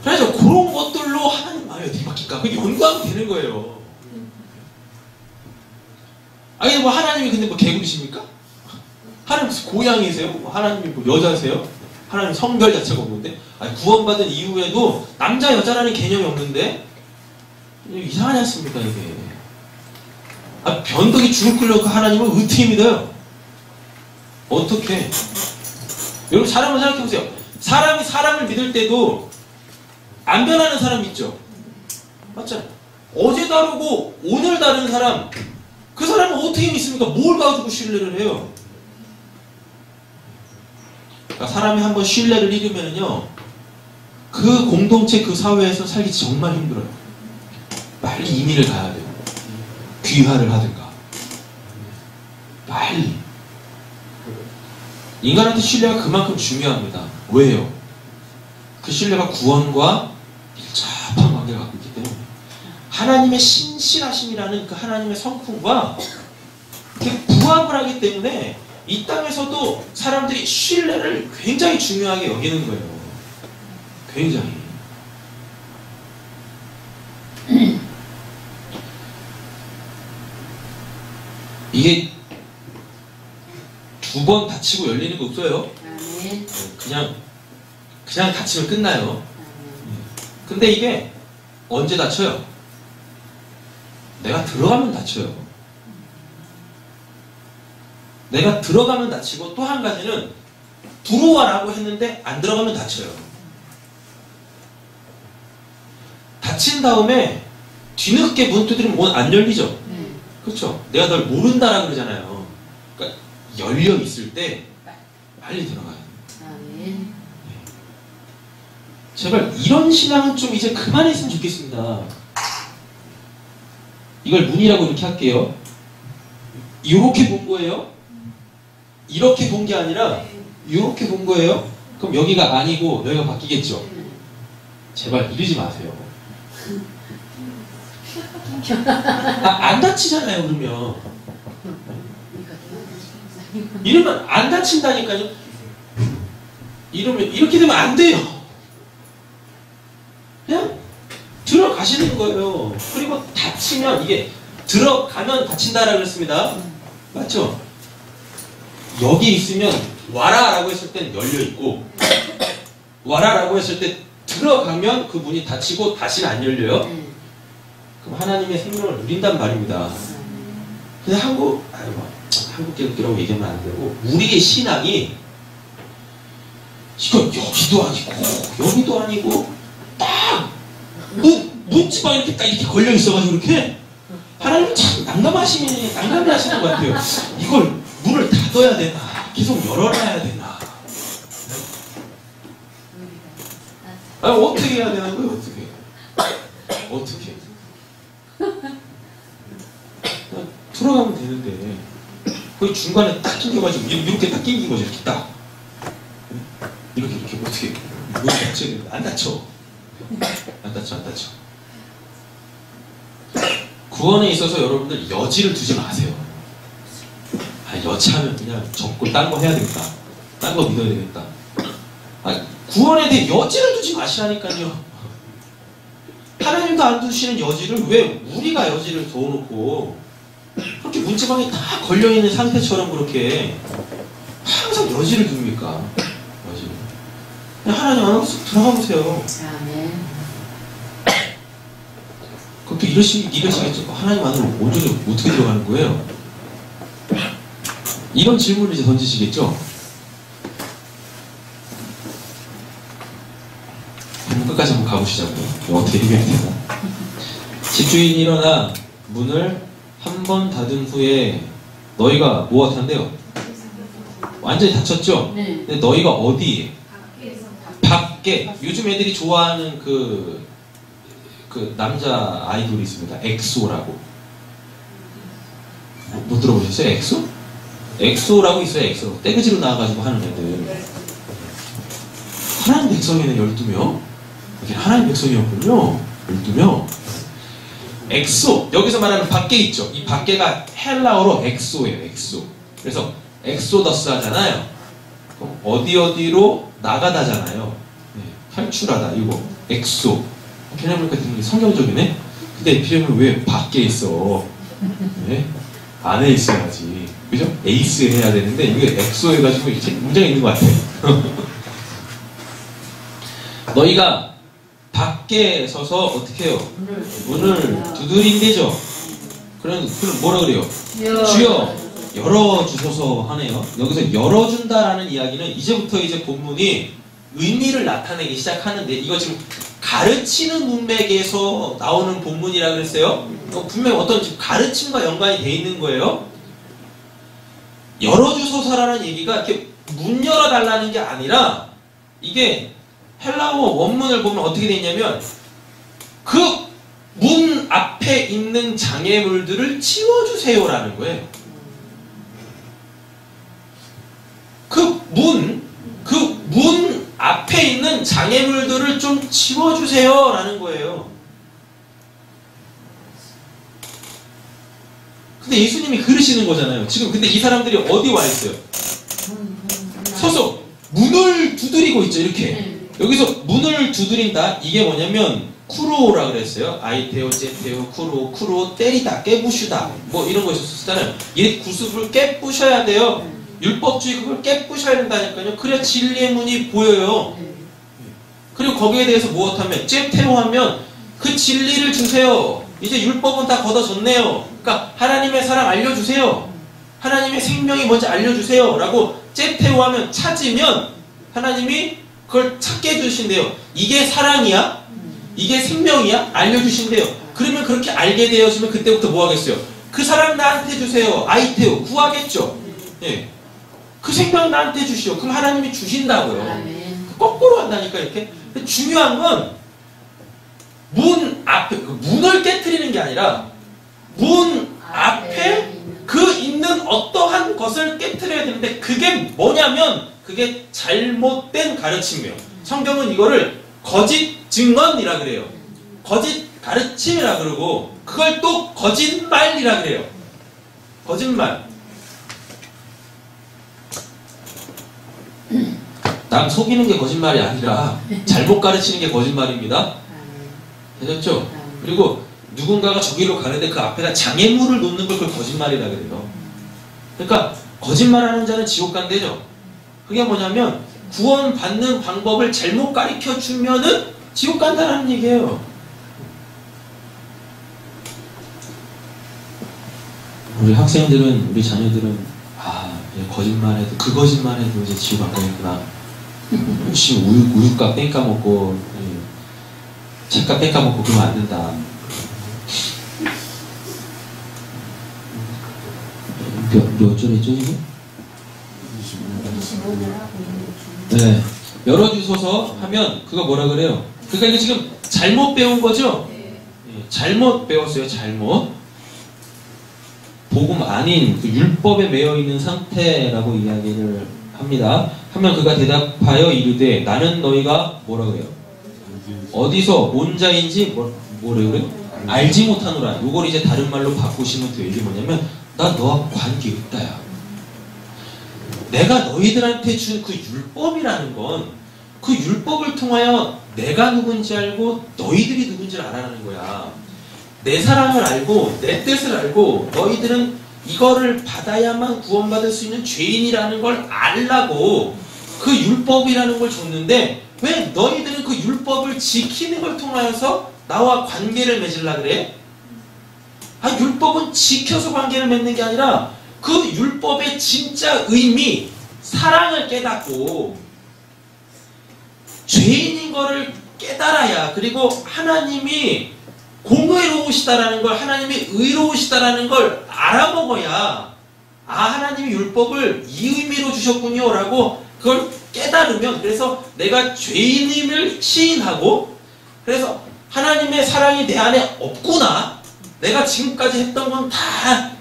그래서 그런 것들로 하나님 마음이 어떻게 바뀔까? 그게 연구하면 되는 거예요. 하나님이 근데 개구리십니까? 하나님 무슨 고양이세요? 하나님이 여자세요? 하나님 성별 자체가 없는데? 구원받은 이후에도 남자 여자라는 개념이 없는데? 이상하지 않습니까 이게? 변덕이 죽을 끌려고 하나님을 어떻게 믿어요? 어떻게? 여러분 사람을 생각해보세요. 사람이 사람을 믿을 때도 안 변하는 사람 있죠? 맞잖아요. 어제 다르고 오늘 다른 사람, 그 사람은 어떻게 믿습니까? 뭘 가지고 신뢰를 해요? 사람이 한번 신뢰를 잃으면요, 그 공동체, 그 사회에서 살기 정말 힘들어요. 빨리 이민을 가야 돼요. 귀화를 하든가. 빨리. 인간한테 신뢰가 그만큼 중요합니다. 왜요? 그 신뢰가 구원과 밀접한 관계를 갖고 있기 때문에. 하나님의 신실하심이라는 그 하나님의 성품과 부합을 하기 때문에 이 땅에서도 사람들이 신뢰를 굉장히 중요하게 여기는 거예요. 굉장히. 이게 두 번 닫히고 열리는 거 없어요. 그냥 닫히면 끝나요. 근데 이게 언제 닫혀요? 내가 들어가면 닫혀요. 내가 들어가면 닫히고, 또 한 가지는 들어와라고 했는데 안 들어가면 닫혀요. 닫힌 다음에 뒤늦게 문 두드리면 문 안 열리죠? 그렇죠? 내가 널 모른다라고 그러잖아요. 그러니까 열려 있을 때 빨리 들어가요. 제발 이런 신앙은 좀 이제 그만했으면 좋겠습니다. 이걸 문이라고 이렇게 할게요. 이렇게 본 거예요? 이렇게 본 게 아니라 이렇게 본 거예요? 그럼 여기가 아니고 여기가 바뀌겠죠? 제발 이러지 마세요. 안 다치잖아요, 그러면. 이러면 안 다친다니까요. 이러면 이렇게 되면 안 돼요. 그냥 들어가시는 거예요. 그리고 다치면 이게 들어가면 다친다라고 했습니다. 맞죠? 여기 있으면 와라라고 했을 땐 열려 있고 와라라고 했을 때 들어가면 그 문이 닫히고 다시는 안 열려요. 그럼 하나님의 생명을 누린단 말입니다. 근데 한국 기독교라고 얘기하면 안 되고 우리의 신앙이 이거 여기도 아니고 여기도 아니고 딱 문지방에 이렇게 딱 이렇게 걸려 있어가지고 이렇게 하나님 참 난감해 하시는 것 같아요. 이걸 문을 닫아야 되나 계속 열어놔야 되나 어떻게 해야 되는 거예요? 어떻게 그냥 들어가면 되는데 거기 중간에 딱 끼겨가지고 이렇게 딱 끼긴 거죠. 이렇게 딱 이렇게 어떻게 문이 닫혀야 되는데 안 닫혀. 구원에 있어서 여러분들 여지를 두지 마세요. 여차하면 그냥 접고 딴 거 해야 되겠다. 딴 거 믿어야 되겠다. 구원에 대해 여지를 두지 마시라니까요. 하나님도 안 두시는 여지를 왜 우리가 여지를 둬놓고 그렇게 문지방에 다 걸려있는 상태처럼 그렇게 항상 여지를 둡니까? 여지를. 그냥 하나님 안으로 쑥 들어가보세요. 그것도 이러시겠죠. 하나님 안으로 온전히 어떻게 들어가는 거예요? 이런 질문을 이제 던지시겠죠? 끝까지 한번 가보시자고요. 어떻게 해결이 되나? 집주인이 일어나 문을 한 번 닫은 후에 너희가 무엇한대요? 완전히 닫혔죠? 네. 근데 너희가 어디에? 밖에. 요즘 애들이 좋아하는 그 남자 아이돌이 있습니다. 엑소라고. 못 들어보셨어요? 엑소? 엑소라고 있어요. 엑소. 떼그지로 나와가지고 하는 애들. 하나님 백성에는 12명? 하나님 백성이었군요. 12명. 엑소. 여기서 말하는 밖에 있죠. 이 밖에가 헬라어로 엑소예요. 엑소. 그래서 엑소더스 하잖아요. 그럼 어디로 나가다잖아요. 네, 탈출하다. 이거 엑소. 걔네보니까 되게 성경적이네. 근데 에피레는 왜 밖에 있어? 네? 안에 있어야지. 그죠? 에이스 해야 되는데 이게 엑소 해가지고 이렇게 문제가 있는 것 같아요. 너희가 밖에 서서 어떻게 해요? 문을 두드린대죠. 그럼 뭐라 그래요? 주여 열어주소서 하네요. 여기서 열어준다라는 이야기는 이제부터 이제 본문이 의미를 나타내기 시작하는데 이거 지금 가르치는 문맥에서 나오는 본문이라 그랬어요. 분명히 어떤 가르침과 연관이 돼 있는 거예요. 열어주소서라는 얘기가 이렇게 문 열어달라는 게 아니라 이게 헬라어 원문을 보면 어떻게 돼 있냐면 그 문 앞에 있는 장애물들을 치워주세요라는 거예요. 그 문 앞에 있는 장애물들을 좀 치워주세요라는 거예요. 근데 예수님이 그러시는 거잖아요. 지금 근데 이 사람들이 어디 와 있어요? 서서 문을 두드리고 있죠. 이렇게. 여기서 문을 두드린다. 이게 뭐냐면 쿠로라 그랬어요. 아이테오, 제테오, 쿠로, 때리다, 깨부수다. 뭐 이런 거 있었잖아요. 옛 구습을 깨부셔야 돼요. 율법주의 그걸 깨부셔야 된다니까요. 그래야 진리의 문이 보여요. 그리고 거기에 대해서 무엇하면 제테오 하면 그 진리를 주세요. 이제 율법은 다 걷어졌네요. 그러니까 하나님의 사랑 알려주세요. 하나님의 생명이 뭔지 알려주세요. 라고 제테오 하면 찾으면 하나님이 그걸 찾게 해주신대요. 이게 사랑이야? 이게 생명이야? 알려주신대요. 그러면 그렇게 알게 되어지면 그때부터 뭐 하겠어요? 그 사랑 나한테 주세요. 아이테오 구하겠죠. 예. 그 생명 나한테 주시오. 그럼 하나님이 주신다고요. 거꾸로 한다니까 이렇게. 근데 중요한 건 문 앞에 문을 깨트리는 게 아니라 문 앞에 그 있는 어떠한 것을 깨트려야 되는데 그게 뭐냐면 그게 잘못된 가르침이에요. 성경은 이거를 거짓 증언이라 그래요. 거짓 가르침이라 그러고 그걸 또 거짓말이라 그래요. 거짓말. 남 속이는 게 거짓말이 아니라 잘못 가르치는 게 거짓말입니다. 되셨죠? 그리고 누군가가 저기로 가는데 그 앞에다 장애물을 놓는 걸 그걸 거짓말이라 그래요. 그러니까 거짓말하는 자는 지옥 간대죠. 그게 뭐냐면 구원받는 방법을 잘못 가르쳐 주면은 지옥 간다는 얘기예요. 우리 학생들은, 우리 자녀들은 거짓말해도, 그 거짓말해도 이제 지옥 안 가겠구나. 혹시 우유값 뺑 까먹고 책값 뺑 까먹고 그러면 안 된다. 몇 절이죠 지금? 25절 하고 있는 중. 네. 열어주소서 하면 그거 뭐라 그래요? 그러니까 이거 지금 잘못 배운 거죠? 네. 잘못 배웠어요. 잘못. 복음 아닌 그 율법에 매여 있는 상태라고 이야기를 합니다. 하면 그가 대답하여 이르되 나는 너희가 뭐라 그래요? 어디서 온 자인지 뭐라 그래요? 알지 못하노라. 요걸 이제 다른 말로 바꾸시면 돼요. 이게 뭐냐면 나 너하고 관계 없다야. 내가 너희들한테 준 그 율법이라는 건 그 율법을 통하여 내가 누군지 알고 너희들이 누군지를 알아라는 거야. 내 사랑을 알고 내 뜻을 알고 너희들은 이거를 받아야만 구원받을 수 있는 죄인이라는 걸 알라고 그 율법이라는 걸 줬는데 왜 너희들은 그 율법을 지키는 걸 통하여서 나와 관계를 맺으려 그래? 율법은 지켜서 관계를 맺는 게 아니라 그 율법의 진짜 의미, 사랑을 깨닫고 죄인인 거를 깨달아야, 그리고 하나님이 공의로우시다라는 걸, 하나님이 의로우시다라는 걸 알아먹어야 하나님이 율법을 이 의미로 주셨군요 라고 그걸 깨달으면, 그래서 내가 죄인임을 시인하고, 그래서 하나님의 사랑이 내 안에 없구나, 내가 지금까지 했던 건 다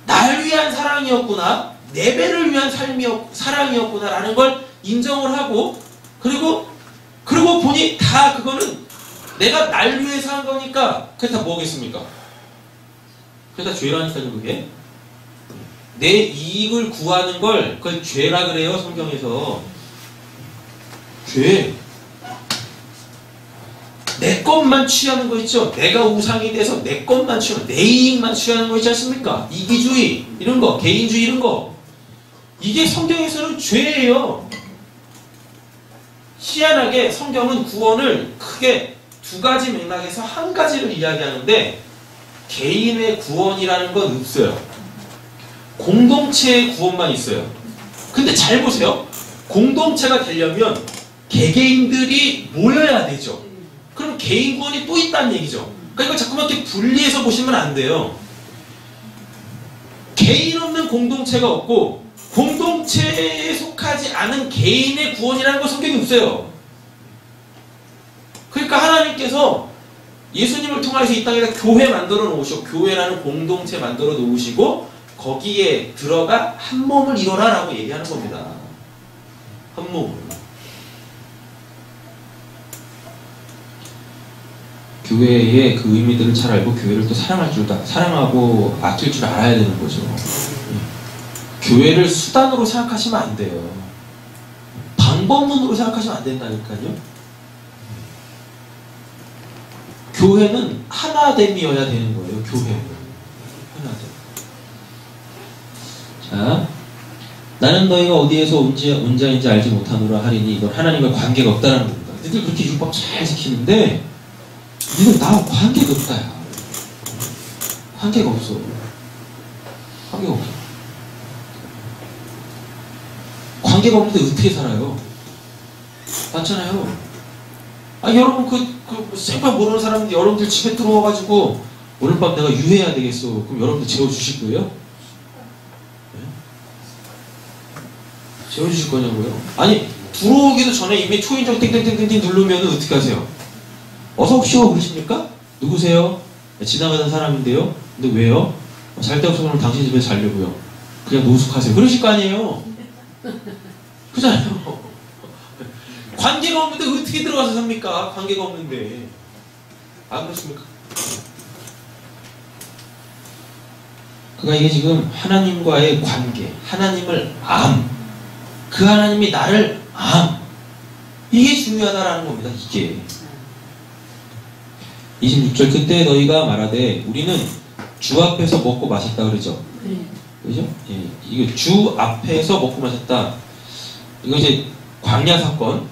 날 위한 사랑이었구나, 내 배를 위한 사랑이었구나 라는 걸 인정을 하고, 그리고 보니 다 그거는 내가 날 위해서 한 거니까 그게 다 뭐겠습니까? 그게 다 죄라니까요. 그게 내 이익을 구하는 걸 그걸 죄라 그래요. 성경에서 죄. 내 것만 취하는 거 있죠. 내가 우상이 돼서 내 것만 취하는, 내 이익만 취하는 거 있지 않습니까? 이기주의 이런 거, 개인주의 이런 거, 이게 성경에서는 죄예요. 희한하게 성경은 구원을 크게 두 가지 맥락에서 한 가지를 이야기하는데 개인의 구원이라는 건 없어요. 공동체의 구원만 있어요. 근데 잘 보세요. 공동체가 되려면 개개인들이 모여야 되죠. 그럼 개인 구원이 또 있다는 얘기죠. 그러니까 이걸 자꾸만 이렇게 분리해서 보시면 안 돼요. 개인 없는 공동체가 없고 공동체에 속하지 않은 개인의 구원이라는 건 성경이 없어요. 그러니까 하나님께서 예수님을 통해서 이 땅에다 교회 만들어 놓으시고, 교회라는 공동체 만들어 놓으시고 거기에 들어가 한 몸을 이뤄라 라고 얘기하는 겁니다. 한 몸을. 교회의 그 의미들을 잘 알고 교회를 또 사랑하고 아낄 줄 알아야 되는 거죠. 교회를 수단으로 생각하시면 안 돼요. 방법론으로 생각하시면 안 된다니까요. 교회는 하나됨이어야 되는 거예요. 교회는 하나됨. 자, 나는 너희가 어디에서 온 자인지 알지 못하노라 하리니 이건 하나님과 관계가 없다라는 겁니다. 너희들 그렇게 율법 잘 지키는데 너희들 나와 관계가 없다야. 관계가 없어. 관계가 없어. 관계가 없는데 어떻게 살아요? 맞잖아요. 여러분 생판 모르는 사람인데 여러분들 집에 들어와가지고 오늘 밤 내가 유해해야 되겠어. 그럼 여러분들 재워주실 거예요? 네? 재워주실 거냐고요? 아니 들어오기도 전에 이미 초인종 땡땡땡땡 누르면 어떻게 하세요? 어서 오시오 그러십니까? 누구세요? 지나가던 사람인데요. 근데 왜요? 잘 데 없어서 당신 집에서 자려고요. 그냥 노숙하세요. 그러실 거 아니에요? 그잖아요. 관계가 없는데 어떻게 들어가서 삽니까? 관계가 없는데. 안 그렇습니까? 그러니까 이게 지금 하나님과의 관계, 하나님을 그 하나님이 나를 이게 중요하다라는 겁니다. 이게 26절 그때 너희가 말하되 우리는 주 앞에서 먹고 마셨다 그러죠. 그죠? 예, 이거 주 앞에서 먹고 마셨다. 이거 이제 광야 사건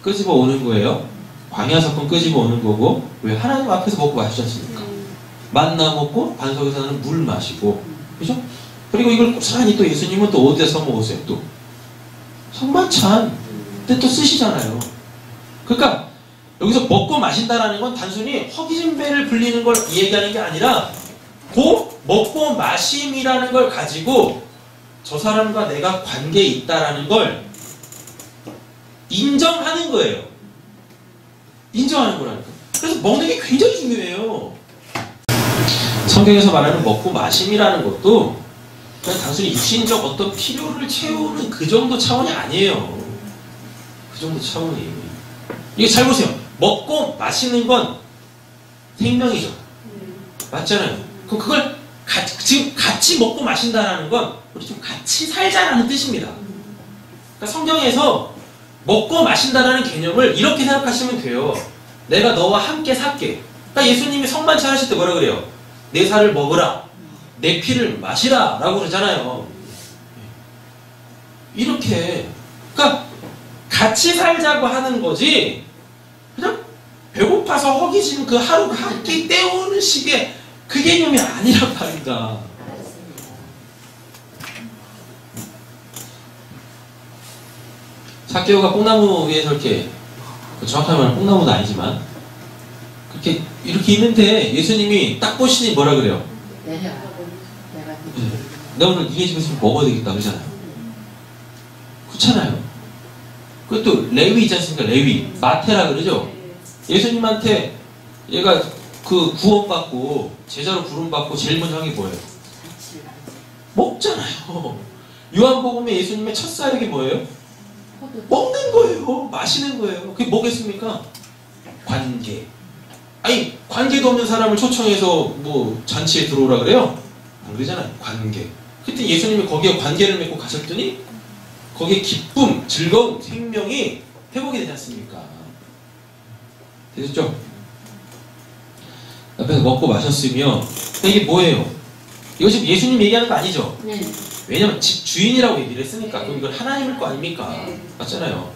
끄집어 오는 거예요. 광야 사건 끄집어 오는 거고, 왜 하나님 앞에서 먹고 마시지 않습니까? 만나 먹고 반석에서는 물 마시고, 그죠? 그리고 이걸 고스란히 또 예수님은 또 어디서 먹었어요? 또 성만찬 때 또 쓰시잖아요. 그러니까 여기서 먹고 마신다라는 건 단순히 허기진 배를 불리는 걸 얘기하는 게 아니라 그 먹고 마심이라는 걸 가지고 저 사람과 내가 관계에 있다라는 걸 인정하는 거예요. 인정하는 거라니까. 그래서 먹는 게 굉장히 중요해요. 성경에서 말하는 먹고 마심이라는 것도 그냥 단순히 육신적 어떤 필요를 채우는 그 정도 차원이 아니에요. 그 정도 차원이에요. 이게 잘 보세요. 먹고 마시는 건 생명이죠. 맞잖아요. 그럼 그걸 지금 같이 먹고 마신다라는 건 우리 좀 같이 살자라는 뜻입니다. 그러니까 성경에서 먹고 마신다라는 개념을 이렇게 생각하시면 돼요. 내가 너와 함께 살게. 그러니까 예수님이 성만찬 하실 때 뭐라 그래요? 내 살을 먹으라, 내 피를 마시라 라고 그러잖아요. 이렇게 그러니까 같이 살자고 하는 거지 그냥 배고파서 허기지는 그 하루가 한 끼 때우는 식의 그 개념이 아니란 말입니다. 사케오가 뽕나무 위에서 이렇게, 정확하게 말하면 뽕나무도 아니지만 그렇게 이렇게 있는데 예수님이 딱 보시니 뭐라 그래요? 내가 오늘 니네 집에서 먹어야 되겠다 그러잖아요. 그렇잖아요. 그것도 레위 있지 않습니까? 레위 마태라 그러죠. 예수님한테 얘가 그 구원받고 제자로 부름받고 제일 먼저 한 게 뭐예요? 먹잖아요. 요한복음에 예수님의 첫 사역이 뭐예요? 먹는 거예요. 마시는 거예요. 그게 뭐겠습니까? 관계. 아니 관계도 없는 사람을 초청해서 뭐 잔치에 들어오라 그래요? 안 그러잖아요. 관계. 그때 예수님이 거기에 관계를 맺고 가셨더니 거기에 기쁨, 즐거움, 생명이 회복이 되지 않습니까? 되셨죠? 옆에서 먹고 마셨으며 이게 뭐예요? 이거 지금 예수님 얘기하는 거 아니죠? 네. 왜냐면 집 주인이라고 얘기를 했으니까. 네. 그럼 이건 하나님일 거 아닙니까? 네. 맞잖아요.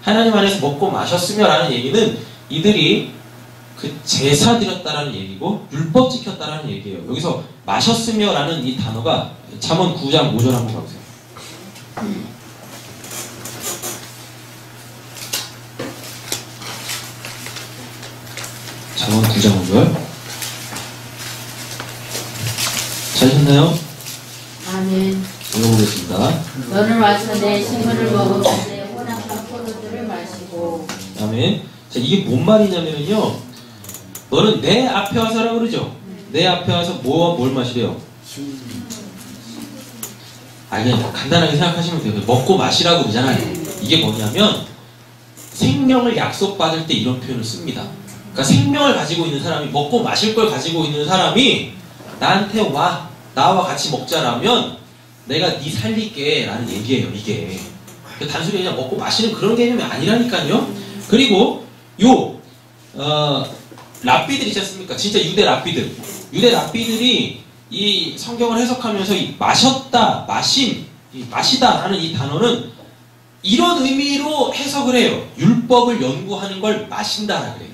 하나님 안에서 먹고 마셨으며 라는 얘기는 이들이 그 제사 드렸다라는 얘기고 율법 지켰다라는 얘기예요. 여기서 마셨으며 라는 이 단어가 잠언 9장 5절 한번 봐보세요. 잠언 9장 5절 찾으셨나요? 아멘. 읽어보겠습니다. 너는 와서 내 식물을 먹으며 내 혼합한 포도주를 마시고. 아멘. 자, 이게 뭔 말이냐면요. 너는 내 앞에 와서라고 그러죠? 내 앞에 와서 뭘 마시래요? 그냥 간단하게 생각하시면 돼요. 먹고 마시라고 그러잖아요. 이게 뭐냐면 생명을 약속받을 때 이런 표현을 씁니다. 그러니까 생명을 가지고 있는 사람이 먹고 마실 걸 가지고 있는 사람이 나한테 와, 나와 같이 먹자라면 내가 네 살릴게 라는 얘기예요. 이게 단순히 그냥 먹고 마시는 그런 개념이 아니라니까요. 그리고 랍비들 있지 않습니까? 진짜 유대 랍비들. 유대 랍비들이 이 성경을 해석하면서 이 마셨다, 마심, 이 마시다 라는 이 단어는 이런 의미로 해석을 해요. 율법을 연구하는 걸 마신다라 그래요.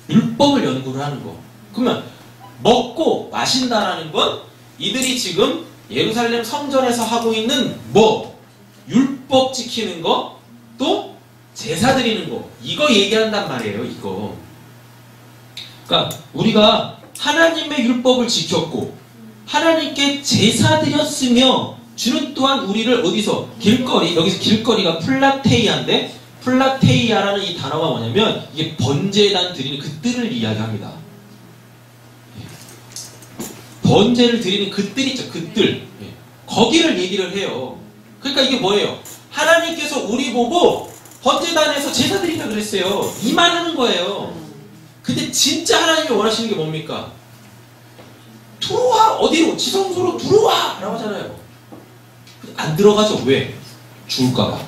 율법을 연구를 하는 거. 그러면 먹고 마신다라는 건 이들이 지금 예루살렘 성전에서 하고 있는 율법 지키는 거, 또 제사 드리는 거, 이거 얘기한단 말이에요. 이거. 그러니까 우리가 하나님의 율법을 지켰고 하나님께 제사 드렸으며 주는 또한 우리를 어디서 길거리, 여기서 길거리가 플라테이아인데 플라테이아라는 이 단어가 뭐냐면 이게 번제단 드리는 그 뜰을 이야기합니다. 번제를 드리는 그 뜰 있죠. 그 뜰. 거기를 얘기를 해요. 그러니까 이게 뭐예요? 하나님께서 우리 보고 번제단에서 제사 드리라 그랬어요. 이 말 하는 거예요. 근데 진짜 하나님이 원하시는 게 뭡니까? 들어와! 어디로? 지성소로 들어와! 라고 하잖아요. 안 들어가죠. 왜? 죽을까봐.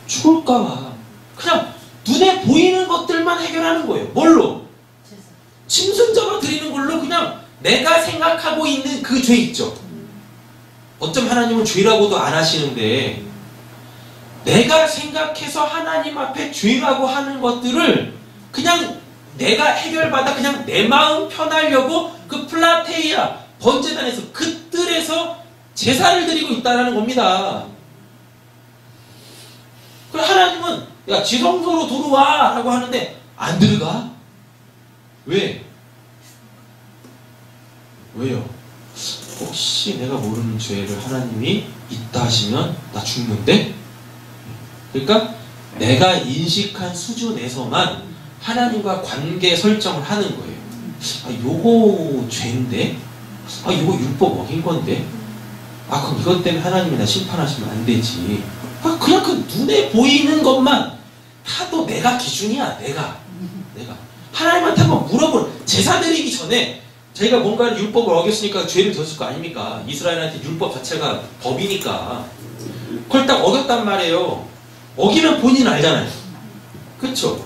죽을까봐 그냥 눈에 보이는 것들만 해결하는 거예요. 뭘로? 짐승잡아 드리는 걸로 그냥 내가 생각하고 있는 그 죄 있죠. 어쩜 하나님은 죄라고도 안 하시는데 내가 생각해서 하나님 앞에 죄라고 하는 것들을 그냥 내가 해결받아 그냥 내 마음 편하려고 그 플라테이아 번제단에서 그 뜰에서 제사를 드리고 있다는 겁니다. 그래서 하나님은 야 지성소로 들어와 라고 하는데 안 들어가? 왜? 왜요? 혹시 내가 모르는 죄를 하나님이 있다 하시면 나 죽는데? 그러니까 내가 인식한 수준에서만 하나님과 관계 설정을 하는 거예요. 아, 요거 죄인데? 아, 요거 율법 어긴 건데? 아, 그럼 이것 때문에 하나님이 나 심판하시면 안 되지. 아, 그냥 그 눈에 보이는 것만 타도 내가 기준이야. 내가. 하나님한테 한번 물어보는, 제사 드리기 전에 자기가 뭔가 율법을 어겼으니까 죄를 졌을 거 아닙니까? 이스라엘한테 율법 자체가 법이니까. 그걸 딱 어겼단 말이에요. 어기면 본인은 알잖아요. 그쵸?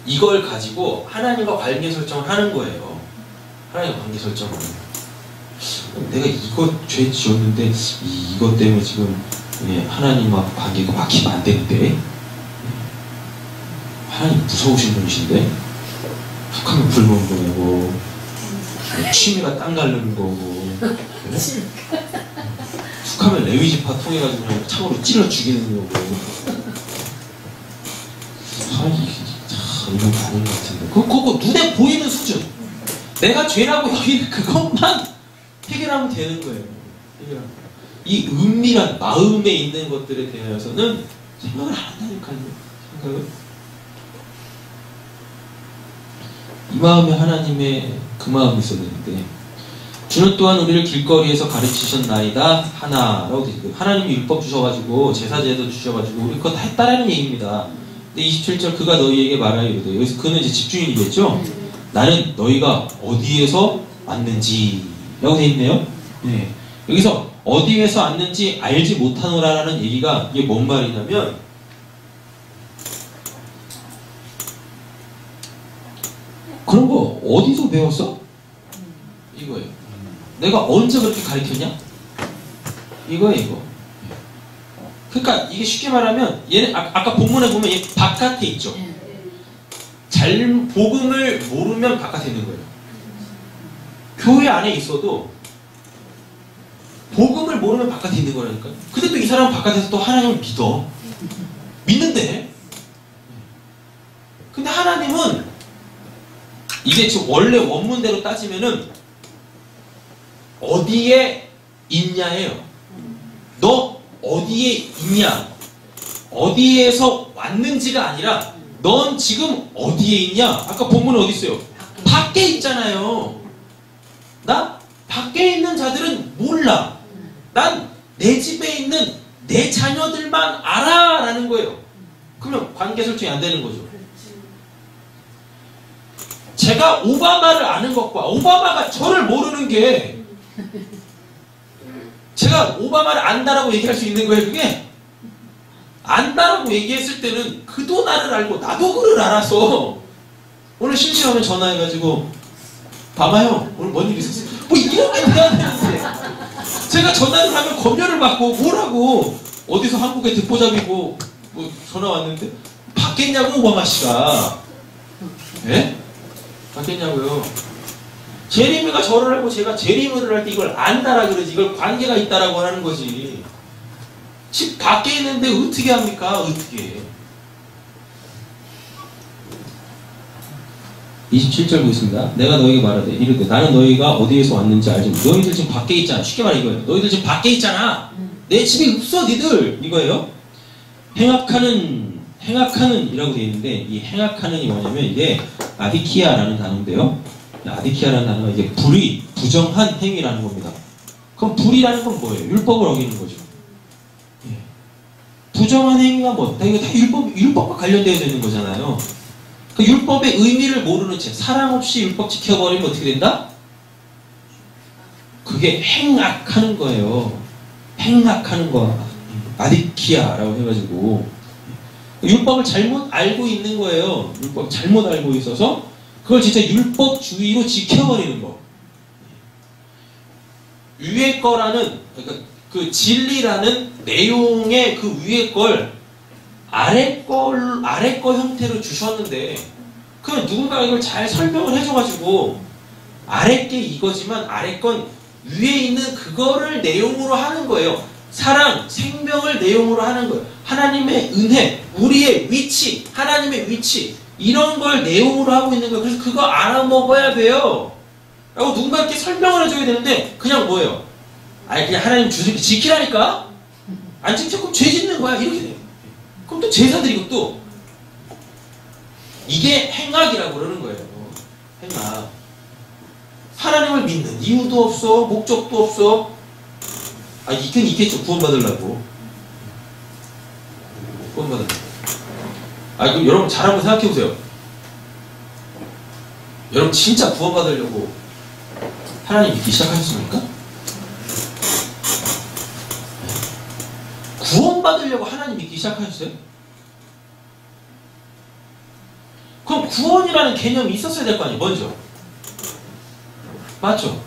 이걸 가지고 하나님과 관계 설정을 하는 거예요. 하나님과 관계 설정을. 내가 이거 죄 지었는데 이것 때문에 지금 하나님과 관계가 막히면 안 되는데 하나님 무서우신 분이신데 툭하면 불멍 보내고 취미가 땅 가르는 거고 툭하면 레위지파 통해가지고 그냥 창으로 찔러 죽이는 거고 이건 아닌 것 같은데 그거 눈에 보이는 수준 내가 죄라고 여기는 그것만 해결하면 되는 거예요. 이 은밀한 마음에 있는 것들에 대해서는 생각을 안 한다니까요. 생각을. 이 마음에 하나님의 그 마음이 있어야 되는데 주는 또한 우리를 길거리에서 가르치셨나이다 하나라고 되어 있어요. 하나님이 율법 주셔가지고 제사제도 주셔가지고 우리 그거 다 했다라는 얘기입니다. 근데 27절 그가 너희에게 말하여 이르되 여기서 그는 이제 집주인이겠죠. 나는 너희가 어디에서 왔는지 라고 되어 있네요. 네. 여기서 어디에서 왔는지 알지 못하노라라는 얘기가 이게 뭔 말이냐면 그런 거 어디서 배웠어? 이거예요. 내가 언제 그렇게 가르쳤냐? 이거. 그러니까 이게 쉽게 말하면 얘는 아까 본문에 보면 얘 바깥에 있죠. 복음을 모르면 바깥에 있는 거예요. 교회 안에 있어도 복음을 모르면 바깥에 있는 거라니까. 근데 또 이 사람은 바깥에서 또 하나님을 믿어. 믿는데. 근데 하나님은 이게 지금 원래 원문대로 따지면은 어디에 있냐예요. 너 어디에 있냐? 어디에서 왔는지가 아니라 넌 지금 어디에 있냐? 아까 본문은 어디 있어요? 밖에 있잖아요. 나 밖에 있는 자들은 몰라. 난 내 집에 있는 내 자녀들만 알아 라는 거예요. 그러면 관계 설정이 안 되는 거죠. 제가 오바마를 아는 것과 오바마가 저를 모르는 게 제가 오바마를 안다라고 얘기할 수 있는 거예요. 그게 안다라고 얘기했을 때는 그도 나를 알고 나도 그를 알아서 오늘 심심하면 전화해가지고 봐봐요 오늘 뭔 일 있었어요? 뭐 이런 게 돼야 되는데 제가 전화를 하면 검열을 받고 뭐라고 어디서 한국에 듣보잡이고 뭐 전화 왔는데 받겠냐고 오바마 씨가 예? 받겠냐고요. 제리미가 저를 알고 제가 제리미를 할 때 이걸 안다라 그러지 이걸 관계가 있다라고 하는 거지. 집 밖에 있는데 어떻게 합니까? 어떻게 27절 보겠습니다. 내가 너희에게 말하되 이르되 나는 너희가 어디에서 왔는지 알지 못해. 너희들 지금 밖에 있잖아. 쉽게 말해 이거예요. 너희들 지금 밖에 있잖아. 내 집에 없어 니들 이거예요. 행악하는 이라고 되어 있는데 이 행악하는이 뭐냐면 이게 아디키아라는 단어인데요. 아디키아라는 단어가 이게 부정한 행위라는 겁니다. 그럼 불이라는 건 뭐예요? 율법을 어기는 거죠. 예. 부정한 행위가 뭐? 이거 다 율법과 관련되어 있는 거잖아요. 그 율법의 의미를 모르는 채 사랑 없이 율법 지켜버리면 어떻게 된다? 그게 행악하는 거예요. 행악하는 거. 아디키아라고 해가지고 율법을 잘못 알고 있는 거예요. 율법 잘못 알고 있어서 그걸 진짜 율법주의로 지켜버리는 거. 위에 거라는 그러니까 그 진리라는 내용의 그 위에 걸 아래 거 형태로 주셨는데 그럼 누군가 이걸 잘 설명을 해줘가지고 아래 게 이거지만 아래 건 위에 있는 그거를 내용으로 하는 거예요. 사랑, 생명을 내용으로 하는 거예요. 하나님의 은혜, 우리의 위치, 하나님의 위치 이런 걸 내용으로 하고 있는 거예요. 그래서 그거 알아먹어야 돼요. 라고 누군가 이렇게 설명을 해줘야 되는데 그냥 뭐예요? 아니 그냥 하나님 주소기 지키라니까? 안 지켰고 죄 짓는 거야 이렇게 돼요. 그럼 또 제사드리고 또 이게 행악이라고 그러는 거예요. 행악. 하나님을 믿는 이유도 없어, 목적도 없어. 아 이건 있겠죠. 구원받으려고. 구원받으려고. 아 그럼 여러분 잘 한번 생각해보세요. 여러분 진짜 구원받으려고 하나님 믿기 시작하셨습니까? 구원받으려고 하나님 믿기 시작하셨어요? 그럼 구원이라는 개념이 있었어야 될 거 아니에요, 먼저. 맞죠?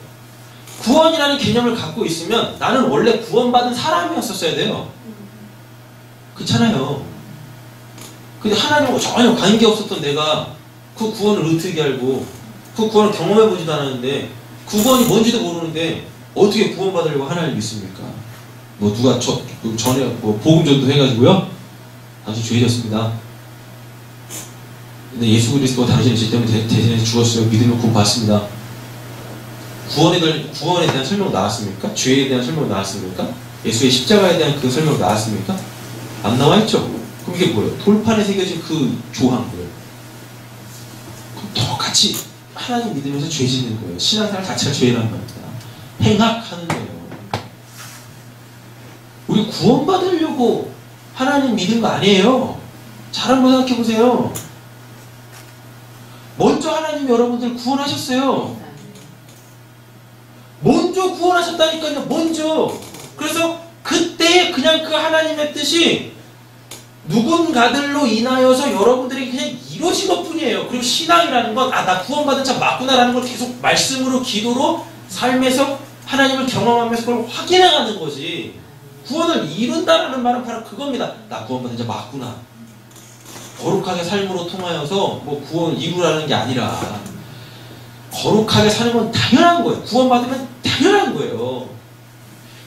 구원이라는 개념을 갖고 있으면 나는 원래 구원받은 사람이었었어야 돼요. 그렇잖아요. 근데 하나님하고 전혀 관계없었던 내가 그 구원을 어떻게 알고 그 구원을 경험해보지도 않았는데 그 구원이 뭔지도 모르는데 어떻게 구원받으려고 하나님 믿습니까? 뭐 누가 전에 뭐 복음 전도 해가지고요. 당신 죄졌습니다. 근데 예수 그리스도가 당신의 죄 때문에 대신해서 죽었어요. 믿으면 구원받습니다. 구원에 대한 설명 나왔습니까? 죄에 대한 설명 나왔습니까? 예수의 십자가에 대한 그 설명 나왔습니까? 안 나와있죠? 그럼 이게 뭐예요? 돌판에 새겨진 그 조항 뭐예요? 그럼 똑같이 하나님 믿으면서 죄 짓는 거예요. 신앙생활 자체가 죄라는 겁니다. 행악하는 거예요. 우리 구원받으려고 하나님 믿은 거 아니에요. 잘 한번 생각해 보세요. 먼저 하나님 여러분들 구원하셨어요. 먼저 구원하셨다니까요. 먼저. 그래서 그때 그냥 그 하나님의 뜻이 누군가들로 인하여서 여러분들이 그냥 이루어진 것 뿐이에요. 그리고 신앙이라는 건 나 구원받은 자 맞구나라는 걸 계속 말씀으로 기도로 삶에서 하나님을 경험하면서 그걸 확인해가는 거지. 구원을 이룬다라는 말은 바로 그겁니다. 나 구원받은 자 맞구나. 거룩하게 삶으로 통하여서 뭐 구원을 이루라는 게 아니라 거룩하게 사는 건 당연한 거예요. 구원받으면 당연한 거예요.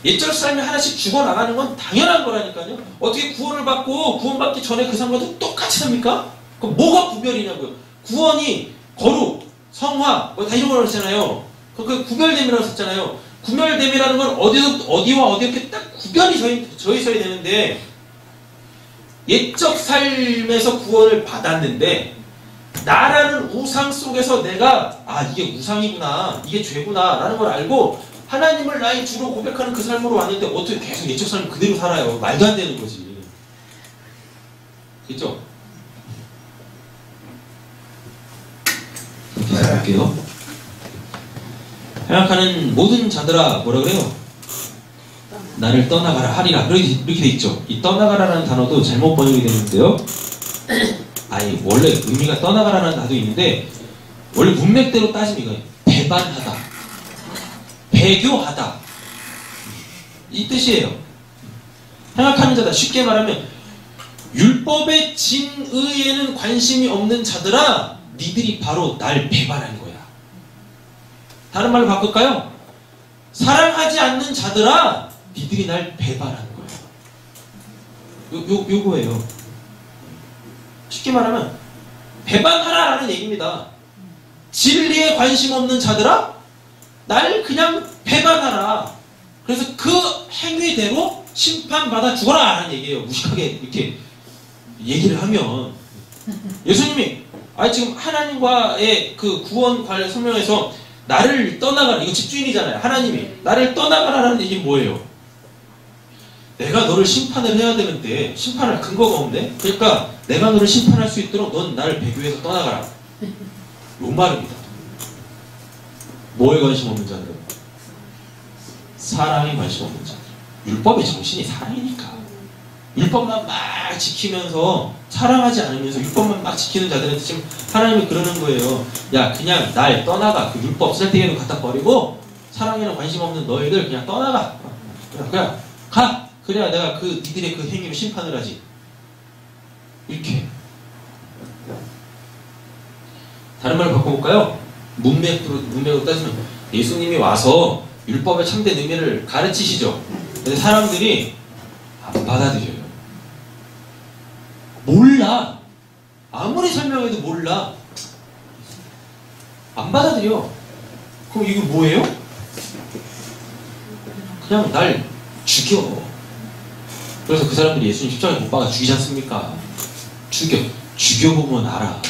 옛적 삶이 하나씩 죽어나가는 건 당연한 거라니까요. 어떻게 구원을 받고 구원받기 전에 그 삶과도 똑같이 삽니까? 그럼 뭐가 구별이냐고요. 구원이 거룩, 성화 뭐 다 이런 걸 했잖아요. 그 구별됨이라고 했잖아요. 구별됨이라는 건 어디와 어디 이렇게 딱 구별이 져 있어야 되는데 옛적 삶에서 구원을 받았는데 나라는 우상 속에서 내가 이게 우상이구나 이게 죄구나 라는 걸 알고 하나님을 나의 주로 고백하는 그 삶으로 왔는데 어떻게 계속 옛적 삶을 그대로 살아요. 말도 안 되는 거지. 그렇죠? 이렇게 해볼게요. 생각하는 모든 자들아 뭐라 그래요? 나를 떠나가라 하리라. 이렇게 돼 있죠. 이 떠나가라라는 단어도 잘못 번역이 되는데요. 아니 원래 의미가 떠나가라는 단어도 있는데 원래 문맥대로 따지면 이거예요. 배반하다, 배교하다 이 뜻이에요. 생각하는 자다. 쉽게 말하면 율법의 진의에는 관심이 없는 자들아 니들이 바로 날 배반한 거야. 다른 말로 바꿀까요? 사랑하지 않는 자들아 니들이 날 배반한 거예요. 요거예요. 쉽게 말하면 배반하라라는 얘기입니다. 진리에 관심 없는 자들아 날 그냥 배반하라. 그래서 그 행위대로 심판받아 죽어라 라는 얘기예요. 무식하게 이렇게 얘기를 하면 예수님이 지금 하나님과의 그 구원 관련 설명에서 나를 떠나가라. 이거 집주인이잖아요. 하나님이 나를 떠나가라라는 얘기는 뭐예요? 내가 너를 심판을 해야 되는데 심판할 근거가 없네. 그러니까 내가 너를 심판할 수 있도록 넌 나를 배교해서 떠나가라. 요 말입니다. 뭐에 관심 없는 자들? 사랑에 관심 없는 자들. 율법의 정신이 사랑이니까. 율법만 막 지키면서 사랑하지 않으면서 율법만 막 지키는 자들한테 지금 하나님이 그러는 거예요. 야, 그냥 날 떠나가. 그 율법 쓸데기는 갖다 버리고 사랑에는 관심 없는 너희들 그냥 떠나가. 그냥 가. 그래야 내가 그 니들의 그 행위로 심판을 하지. 이렇게. 다른 말을 바꿔볼까요? 문맥으로 따지면 예수님이 와서 율법의 참된 의미를 가르치시죠. 근데 사람들이 안 받아들여요. 몰라. 아무리 설명해도 몰라. 안 받아들여. 그럼 이거 뭐예요? 그냥 날 죽여. 그래서 그 사람들이 예수님 십자가에 못 박아 죽이지 않습니까? 죽여보면 알아.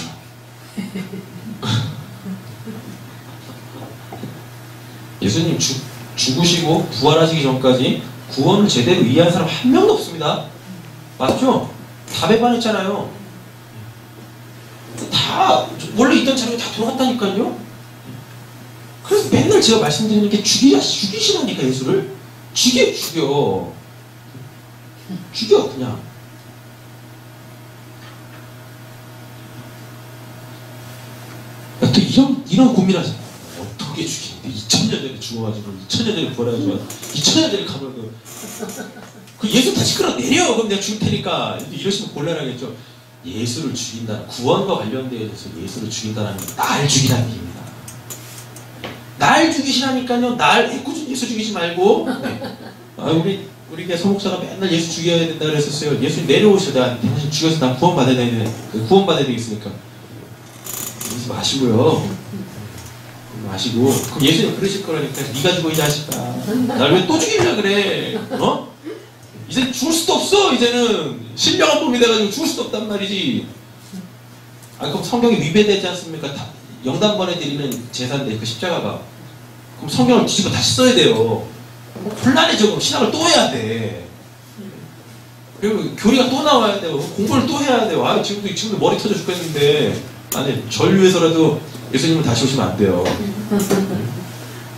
예수님 죽으시고 부활하시기 전까지 구원을 제대로 이해한 사람 한 명도 없습니다. 맞죠? 다 배반했잖아요. 다 원래 있던 자료가 다 돌아갔다니까요. 그래서 맨날 제가 말씀드리는 게 죽이시라니까. 예수를 죽여 그냥. 또 이런 고민하세요. 어떻게 죽이는데 2000년 전에 죽어가지고 2000년 전에 부활해가지고 2000년 전에 가면 그 예수 다시 끌어내려. 그럼 내가 죽일 테니까. 이러시면 곤란하겠죠. 예수를 죽인다는, 구원과 관련되어서 예수를 죽인다는 건 날 죽이라는 얘기입니다. 날 죽이시라니까요. 날 애꿎은 예수 죽이지 말고. 네. 우리 게 소목사가 맨날 예수 죽여야 된다 그랬었어요. 예수 내려오셔. 내가 당신 죽여서 난 구원받아야 되겠으니까. 그러지 마시고요. 마시고. 그럼 예수님 그러실 거라니까. 네가 죽어 이 자식아. 날 왜 또 죽이려고 그래? 이제 죽을 수도 없어. 이제는 신령한 몸이 돼가지고 죽을 수도 없단 말이지. 그럼 성경이 위배되지 않습니까? 영단 보내드리는 제사인데 그 십자가가. 그럼 성경을 뒤집어 다시 써야 돼요. 곤란해져. 그럼 신학을 또 해야 돼. 그리고 교리가 또 나와야 돼요. 공부를 또 해야 돼요. 지금도 머리 터져 죽겠는데. 아니, 절 위해서라도 예수님은 다시 오시면 안 돼요.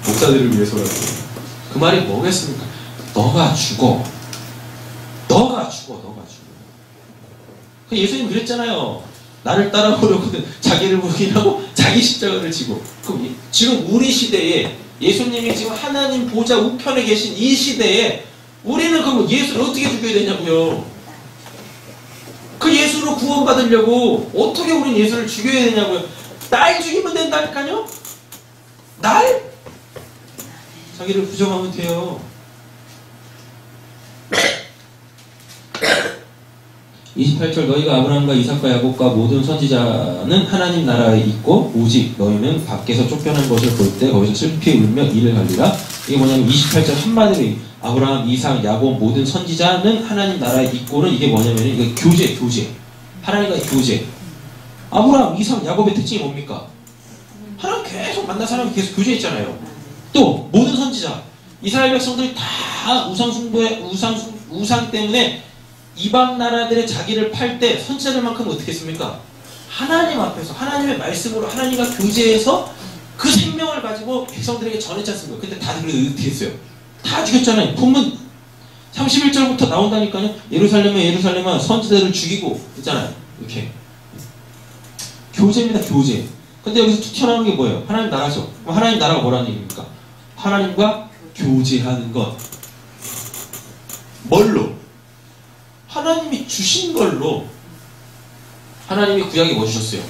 목사들을 위해서라도. 그 말이 뭐겠습니까? 너가 죽어. 예수님 그랬잖아요. 나를 따라오려거든 자기를 부인하고 자기 십자가를 지고. 그럼 지금 우리 시대에 예수님이 지금 하나님 보좌 우편에 계신 이 시대에 우리는 그럼 예수를 어떻게 죽여야 되냐고요. 그 예수로 구원받으려고 어떻게 우린 예수를 죽여야 되냐고요. 날 죽이면 된다니까요. 날? 자기를 부정하면 돼요. 28절 너희가 아브라함과 이삭과 야곱과 모든 선지자는 하나님 나라에 있고 오직 너희는 밖에서 쫓겨난 것을 볼 때 거기서 슬피 울며 이를 갈리라. 이게 뭐냐면 28절 한마디로 아브라함, 이삭, 야곱 모든 선지자는 하나님 나라에 있고는 이게 뭐냐면 이게 교제. 하나님과의 교제. 아브라함, 이삭, 야곱의 특징이 뭡니까? 하나님 계속 만난 사람이 계속 교제했잖아요. 또 모든 선지자. 이스라엘 백성들이 다 우상 때문에 이방 나라들의 자기를 팔 때 선지자들만큼 어떻게 했습니까? 하나님 앞에서 하나님의 말씀으로 하나님과 교제해서 그 생명을 가지고 백성들에게 전했지 않습니까? 근데 다들 어떻게 했어요? 다 죽였잖아요. 본문 31절부터 나온다니까요. 예루살렘아 선지자들을 죽이고 있잖아요. 이렇게 교제입니다. 교제. 근데 여기서 툭 튀어나오는 게 뭐예요? 하나님 나라죠. 그럼 하나님 나라가 뭐라는 얘기입니까? 하나님과 교제하는 것. 뭘로? 하나님이 주신 걸로. 하나님이 구약에 뭐 주셨어요?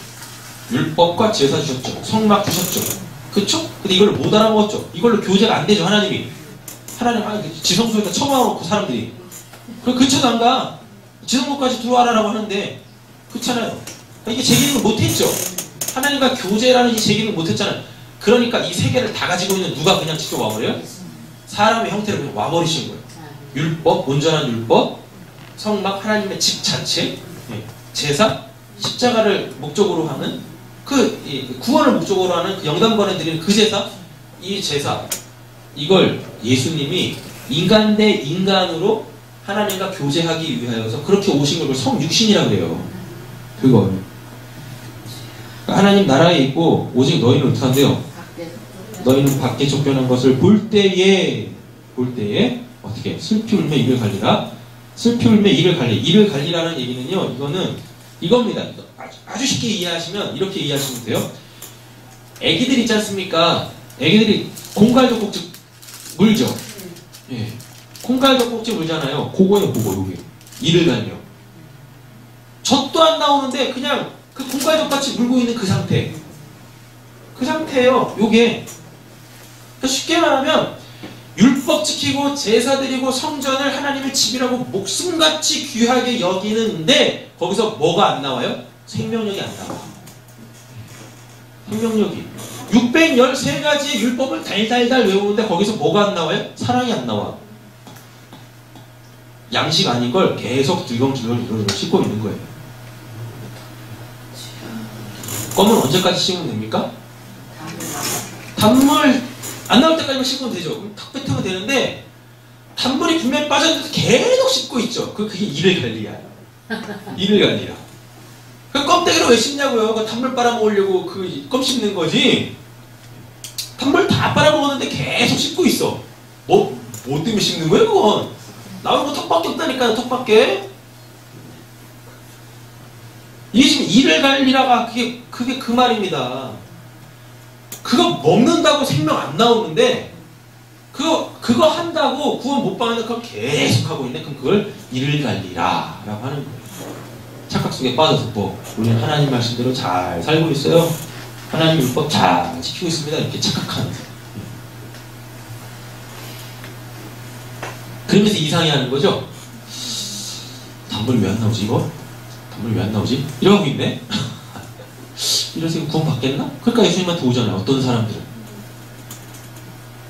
율법과 제사 주셨죠. 성막 주셨죠. 그쵸? 근데 이걸 못 알아먹었죠. 이걸로 교제가 안 되죠. 하나님 지성소에다 처박아놓고 사람들이. 그럼 근처도 안 가. 지성소까지 들어와라라고 하는데 그렇잖아요. 이게 제기를 못했죠. 하나님과 교제라는 이 제기를 못했잖아요. 그러니까 이 세 개를 다 가지고 있는 누가 그냥 직접 와버려요? 사람의 형태로 그냥 와버리신 거예요. 율법, 온전한 율법, 성막, 하나님의 집 자체, 제사, 십자가를 목적으로 하는 구원을 목적으로 하는 그 영단번에 드리는 그 제사, 이 제사, 이걸 예수님이 인간 대 인간으로 하나님과 교제하기 위하여서 그렇게 오신 걸 성육신이라고 그래요. 그걸 하나님 나라에 있고 오직 너희는 어떻게 한대요? 너희는 밖에 쫓겨난 것을 볼 때에 어떻게 슬피 울며 입을 갈리라. 슬피 울며 이를 갈리. 이를 갈리라는 얘기는요, 이거는 이겁니다. 이거 아주 쉽게 이해하시면 이렇게 이해하시면 돼요. 애기들 있지 않습니까? 애기들이 콩갈젖꼭지 물죠. 예. 콩갈젖꼭지 물잖아요. 그거예요, 그거, 요게. 이를 갈려. 젖도 안 나오는데 그냥 그 콩갈젖같이 물고 있는 그 상태. 그 상태예요, 요게. 그러니까 쉽게 말하면 율법 지키고 제사 드리고 성전을 하나님의 집이라고 목숨같이 귀하게 여기는데 거기서 뭐가 안 나와요? 생명력이 안 나와. 생명력이. 613가지의 율법을 달달달 외우는데 거기서 뭐가 안 나와요? 사랑이 안 나와. 양식 아닌 걸 계속 들경들경 씹고 있는 거예요. 껌은 언제까지 씹으면 됩니까? 단물 안 나올 때까지만 씹으면 되죠. 그럼 탁 뱉으면 되는데 단물이 분명히 빠졌는데 계속 씹고 있죠. 그게 이를 관리야. 이를 관리야. 그 껌때기로 왜 씹냐고요? 그 단물 빨아먹으려고 그 껌 씹는 거지. 단물 다 빨아먹었는데 계속 씹고 있어. 뭐 때문에 씹는 거예요, 그건? 나오는 거 턱밖에 없다니까요, 턱밖에. 이게 지금 이를 관리라가 그게 그 말입니다. 그거 먹는다고 생명 안 나오는데 그거 한다고 구원 못 받는데 그걸 계속 하고 있는데 그럼 그걸 이를 갈리라 라고 하는 거예요. 착각 속에 빠져서 뭐 우리는 하나님 말씀대로 잘 살고 있어요. 하나님 율법 잘 지키고 있습니다. 이렇게 착각하는 거예요. 그러면서 이상해하는 거죠. 단물 왜 안 나오지 이거? 단물 왜 안 나오지? 이러고 있네. 이래서 구원 받겠나? 그러니까 예수님한테 오잖아요. 어떤 사람들은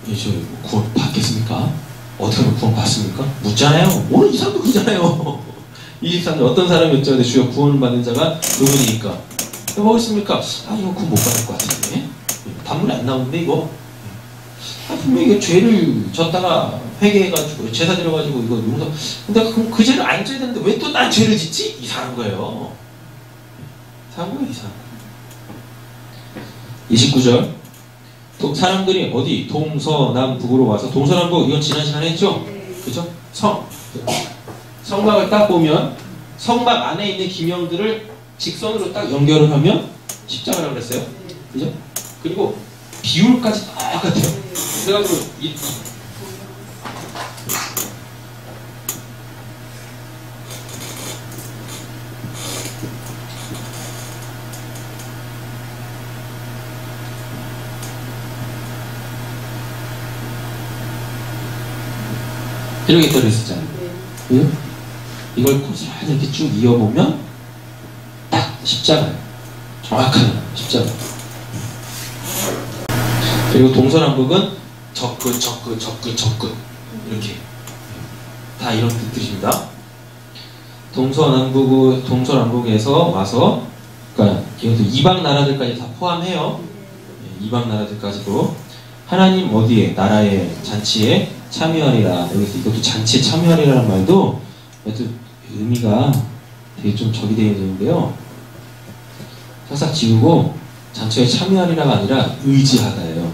예수님 구원 받겠습니까? 어떻게 하면 구원 받습니까? 묻잖아요. 오늘 이 사람도 그러잖아요. 23년 어떤 사람이 여쭤는데 주여 구원을 받는 자가 누구니까? 뭐 있습니까? 아 이거 구원 못 받을 것 같은데 단물이 안 나오는데 이거 분명히 이거 죄를 졌다가 회개해가지고 제사 드려가지고 이거 용서 근데 그럼 그 죄를 안 져야 되는데 왜 또 난 죄를 짓지? 이상한 거예요. 이상한 거예요. 이상한 거예요. 29절 사람들이 어디 동서남북으로 와서 동서남북 이건 지난 시간에 했죠? 그죠? 성막을 딱 보면 성막 안에 있는 기명들을 직선으로 딱 연결을 하면 십자가라고 그랬어요. 그죠? 그리고 비율까지 똑같아요. 그래가지고 이렇게 떨어졌잖아요. 그죠? 이걸 고스란히 이렇게 쭉 이어보면 딱 십자가예요. 정확한 십자가. 그리고 동서남북은 적끝 이렇게 다 이런 뜻입니다. 동서남북에서 와서 그러니까 이것도 이방 나라들까지 다 포함해요. 이방 나라들까지도 하나님 어디에 나라의 잔치에 참여하리라. 여기서 이것도 잔치에 참여하리라는 말도 이것도 의미가 되게 좀 적이 되어 있는데요. 싹싹 지우고 잔치에 참여하리라가 아니라 의지하다예요.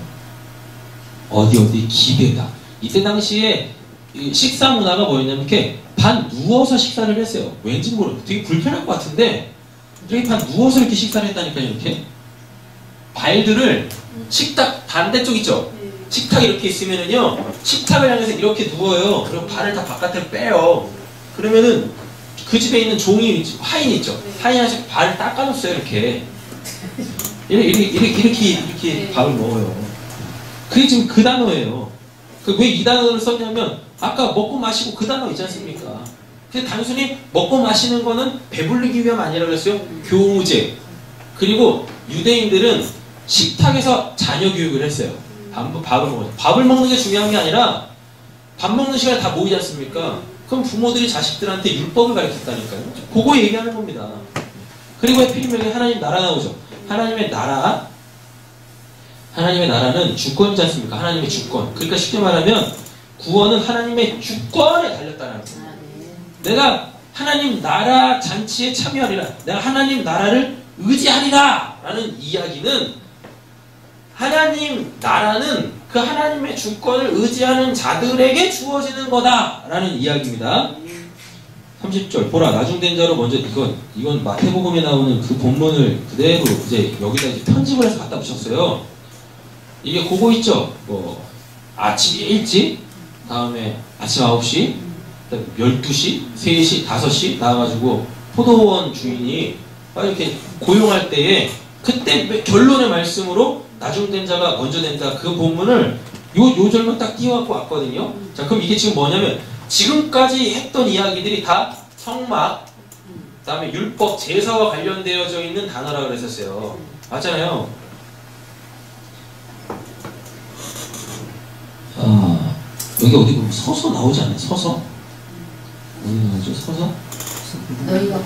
어디 기대다. 이때 당시에 식사 문화가 뭐였냐면 이렇게 반 누워서 식사를 했어요. 왠지 모르고 되게 불편할 것 같은데 이렇게 반 누워서 이렇게 식사를 했다니까요. 이렇게 발들을 식탁 반대쪽 있죠. 식탁 이렇게 있으면은요 식탁을 향해서 이렇게 누워요. 그리고 발을 다 바깥에 빼요. 그러면은 그 집에 있는 종이 하인 있죠. 하인한테 발을 닦아줬어요. 이렇게 밥을 먹어요. 그게 지금 그 단어예요. 왜 이 단어를 썼냐면 아까 먹고 마시고 그 단어 있지 않습니까? 근데 단순히 먹고 마시는 거는 배부르기 위함 아니라 그랬어요. 교무제. 그리고 유대인들은 식탁에서 자녀 교육을 했어요. 밥을 먹어요. 밥을 먹는 게 중요한 게 아니라 밥 먹는 시간에 다 모이지 않습니까? 그럼 부모들이 자식들한테 율법을 가르쳤다니까요. 그거 얘기하는 겁니다. 그리고 해필이면 하나님 나라 나오죠. 하나님의 나라는 주권이지 않습니까? 하나님의 주권. 그러니까 쉽게 말하면 구원은 하나님의 주권에 달렸다는 거예요. 내가 하나님 나라 잔치에 참여하리라. 내가 하나님 나라를 의지하리라. 라는 이야기는 하나님 나라는 그 하나님의 주권을 의지하는 자들에게 주어지는 거다 라는 이야기입니다. 30절 보라 나중된 자로 먼저 이건 마태복음에 나오는 그 본문을 그대로 이제 여기다 이제 편집을 해서 갖다 붙였어요. 이게 그거 있죠. 뭐 아침 일찍 다음에 아침 9시 12시 3시 5시 나와가지고 포도원 주인이 이렇게 고용할 때에 그때 결론의 말씀으로 나중된 자가 먼저 된다 그 본문을 요 절만 딱 띄워갖고 왔거든요. 자 그럼 이게 지금 뭐냐면 지금까지 했던 이야기들이 다 성막, 그 다음에 율법, 제사와 관련되어져 있는 단어라고 그랬었어요. 맞잖아요. 여기 어디 보면 서서 나오지 않아요? 서서? 어디 나오죠? 서서?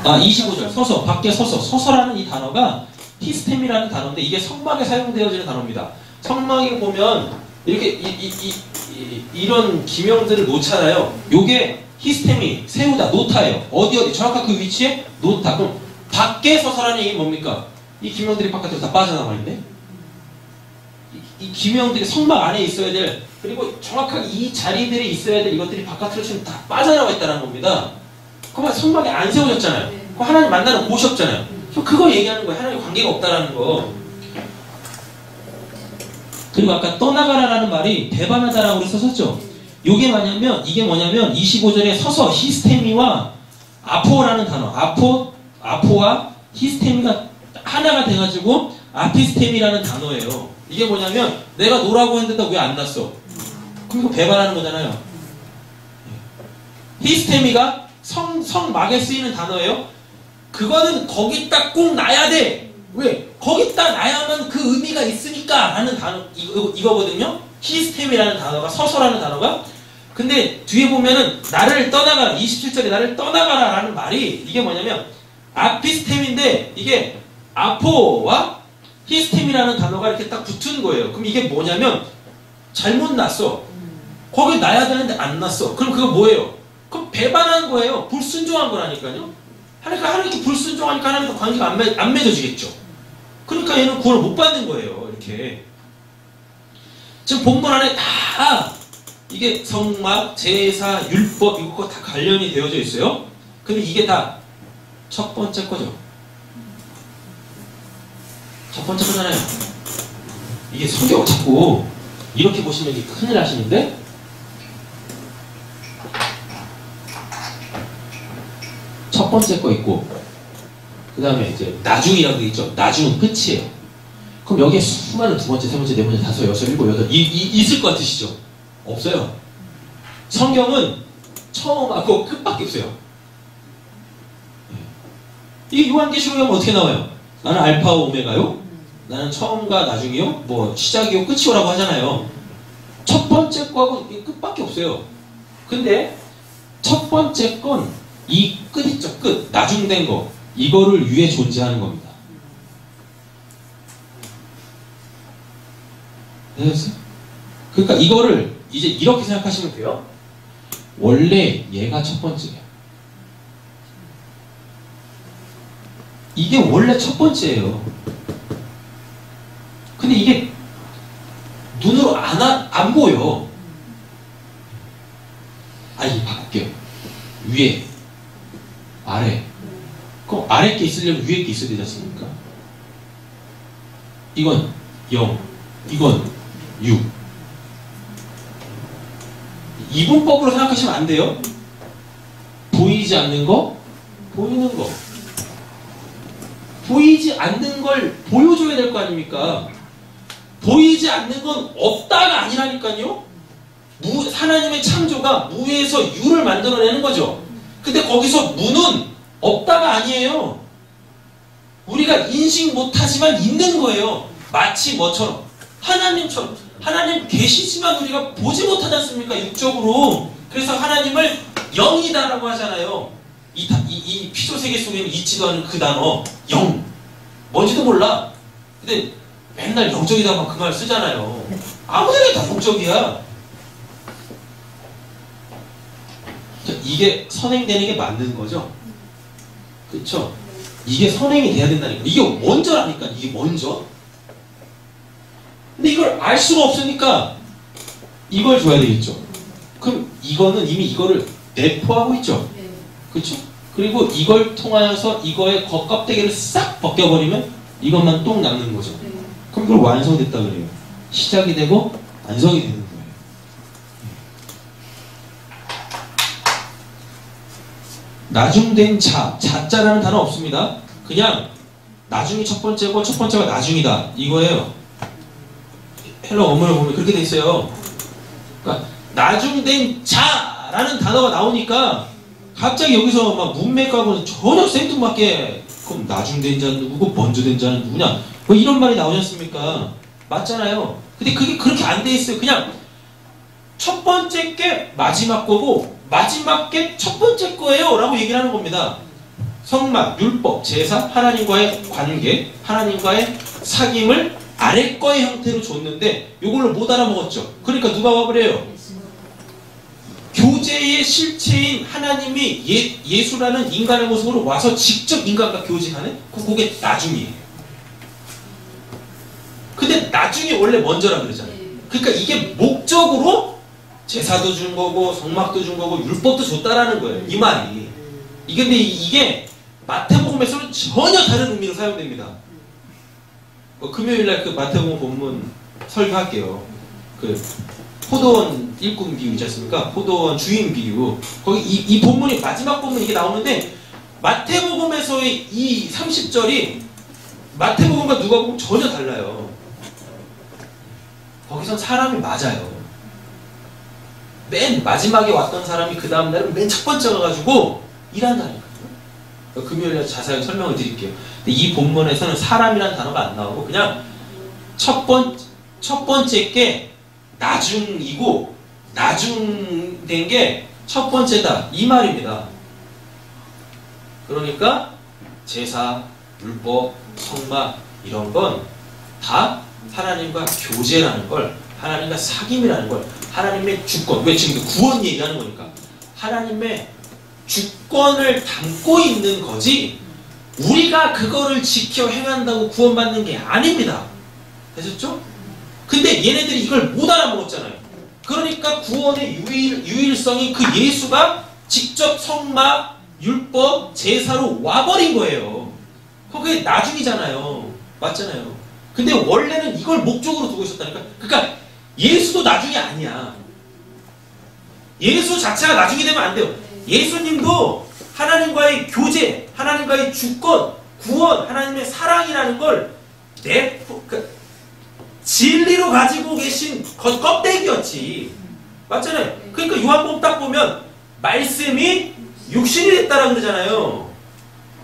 25절. 서서. 밖에 서서. 서서라는 이 단어가 히스템이라는 단어인데 이게 성막에 사용되어지는 단어입니다. 성막에 보면 이렇게 이런 기명들을 놓잖아요. 요게 히스템이 세우다, 놓다예요. 어디 정확한 그 위치에 놓다. 그럼 밖에 서서라는 얘기는 뭡니까? 이 기명들이 바깥으로 다 빠져나와 있네. 이 기명들이 성막 안에 있어야 될 그리고 정확하게 이 자리들에 있어야 될 이것들이 바깥으로 지금 다 빠져나와 있다는 겁니다. 그러면 성막에 안 세워졌잖아요. 그럼 하나님 만나는 곳이었잖아요. 그거 얘기하는 거예요. 하나님 관계가 없다라는 거. 그리고 아까 떠나가라라는 말이 배반하다라고 썼었죠. 이게 뭐냐면 25절에 서서 히스테미와 아포라는 단어, 아포와 히스테미가 하나가 돼가지고 아피스테미라는 단어예요. 이게 뭐냐면 내가 노라고 했는데 왜 안 났어? 그럼 이거 배반하는 거잖아요. 히스테미가 성막에 쓰이는 단어예요. 그거는 거기다 꼭 놔야 돼. 왜? 거기다 놔야만 그 의미가 있으니까 라는 단어 이거거든요. 히스템이라는 단어가 서서라는 단어가. 근데 뒤에 보면은 나를 떠나가라 27절에 나를 떠나가라 라는 말이 이게 뭐냐면 아피스템인데 이게 아포와 히스템이라는 단어가 이렇게 딱 붙은 거예요. 그럼 이게 뭐냐면 잘못 났어. 거기 놔야 되는데 안 났어. 그럼 그거 뭐예요? 그럼 배반한 거예요. 불순종한 거라니까요. 그러니까 하나님께 불순종하니까 하나님과 관계가 안 맺어지겠죠. 그러니까 얘는 구원을 못 받는 거예요. 이렇게. 지금 본문 안에 다 이게 성막, 제사, 율법 이거 다 관련이 되어져 있어요. 근데 이게 다 첫 번째 거죠. 첫 번째 거잖아요. 이게 성경 자꾸 이렇게 보시면 이게 큰일 나시는데 첫 번째 거 있고 그 다음에 이제 나중이라고 돼 있죠. 나중은 끝이에요. 그럼 여기에 수많은 두 번째, 세 번째, 네 번째, 다섯, 여섯, 일곱, 여덟 있을 것 같으시죠? 없어요. 성경은 처음하고 끝밖에 없어요. 이게 요한계시록에 하면 어떻게 나와요? 나는 알파와 오메가요? 나는 처음과 나중이요? 뭐 시작이요? 끝이요라고 하잖아요. 첫 번째 거하고 끝밖에 없어요. 근데 첫 번째 건 이 끝 있죠? 끝. 나중된 거. 이거를 위해 존재하는 겁니다. 되셨어요? 그러니까 이거를 이제 이렇게 생각하시면 돼요. 원래 얘가 첫 번째예요. 이게 원래 첫 번째예요. 근데 이게 눈으로 안 보여. 이게 바꿀게요. 위에, 아래. 그럼 아래 게 있으려면 위에 게 있어야 되지 않습니까? 이건 0, 이건 6. 이분법으로 생각하시면 안 돼요. 보이지 않는 거, 보이는 거. 보이지 않는 걸 보여줘야 될 거 아닙니까? 보이지 않는 건 없다가 아니라니까요. 하나님의 창조가 무에서 유를 만들어내는 거죠. 근데 거기서 무는 없다가 아니에요. 우리가 인식 못하지만 있는 거예요. 마치 뭐처럼 하나님처럼. 하나님 계시지만 우리가 보지 못하지 않습니까? 육적으로. 그래서 하나님을 영이다라고 하잖아요. 이 피조세계 속에는 있지도 않은 그 단어 영. 뭔지도 몰라. 근데 맨날 영적이다만 그 말 쓰잖아요. 아무데나 다 영적이야. 이게 선행되는 게 맞는 거죠? 그쵸? 이게 선행이 돼야 된다니까. 이게 먼저라니까. 이게 먼저. 근데 이걸 알 수가 없으니까 이걸 줘야 되겠죠. 그럼 이거는 이미 이거를 내포하고 있죠. 그쵸? 그리고 이걸 통하여서 이거의 겉껍데기를 싹 벗겨버리면 이것만 똥 남는 거죠. 그럼 그걸 완성됐다 그래요. 시작이 되고 완성이 되는 거예요. 나중된 자자라는 단어 없습니다. 그냥 나중이 첫 번째고 첫 번째가 나중이다 이거예요. 헬러 원문을 보면 그렇게 돼 있어요. 그러니까 나중된 자라는 단어가 나오니까 갑자기 여기서 막 문맥하고는 전혀 생뚱맞게 그럼 나중된 자는 누구고 먼저 된 자는 누구냐 뭐 이런 말이 나오지 않습니까? 맞잖아요. 근데 그게 그렇게 안 돼 있어요. 그냥 첫 번째 게 마지막 거고 마지막 게 첫 번째 거예요 라고 얘기를 하는 겁니다. 성막, 율법, 제사, 하나님과의 관계, 하나님과의 사귐을 아래 거의 형태로 줬는데 이걸로 못 알아먹었죠. 그러니까 누가 와버려요? 교제의 실체인 하나님이 예수라는 인간의 모습으로 와서 직접 인간과 교제하는 그게 나중이에요. 근데 나중이 원래 먼저라 그러잖아요. 그러니까 이게 목적으로 제사도 준 거고 성막도 준 거고 율법도 줬다라는 거예요. 이 말이. 근데 이게 마태복음에서는 전혀 다른 의미로 사용됩니다. 금요일날 그 마태복음 본문 설교할게요. 그 포도원 일꾼 비유 있지 않습니까? 포도원 주인 비유. 거기 이 본문이 마지막 본문 이게 나오는데 마태복음에서의 이 30절이 마태복음과 누가복음 전혀 달라요. 거기선 사람이 맞아요. 맨 마지막에 왔던 사람이 그 다음날은 맨 첫 번째 가가지고 일한다니까요. 금요일에 자세하게 설명을 드릴게요. 근데 이 본문에서는 사람이라는 단어가 안 나오고 그냥 첫 번째 게 나중이고 나중된 게 첫 번째다 이 말입니다. 그러니까 제사, 율법, 성막 이런 건 다 하나님과 교제라는 걸, 하나님과 사귐이라는 걸, 하나님의 주권, 왜 지금 구원 얘기하는 거니까 하나님의 주권을 담고 있는 거지 우리가 그거를 지켜 행한다고 구원받는 게 아닙니다. 되셨죠? 근데 얘네들이 이걸 못 알아먹었잖아요. 그러니까 구원의 유일성이 그 예수가 직접 성막, 율법, 제사로 와버린 거예요. 그게 나중이잖아요. 맞잖아요. 근데 원래는 이걸 목적으로 두고 있었다니까. 그러니까 예수도 나중이 아니야. 예수 자체가 나중이 되면 안 돼요. 예수님도 하나님과의 교제, 하나님과의 주권, 구원, 하나님의 사랑이라는 걸 진리로 가지고 계신 껍데기였지. 맞잖아요. 그러니까 요한복음 딱 보면 말씀이 육신이 됐다라고 그러잖아요.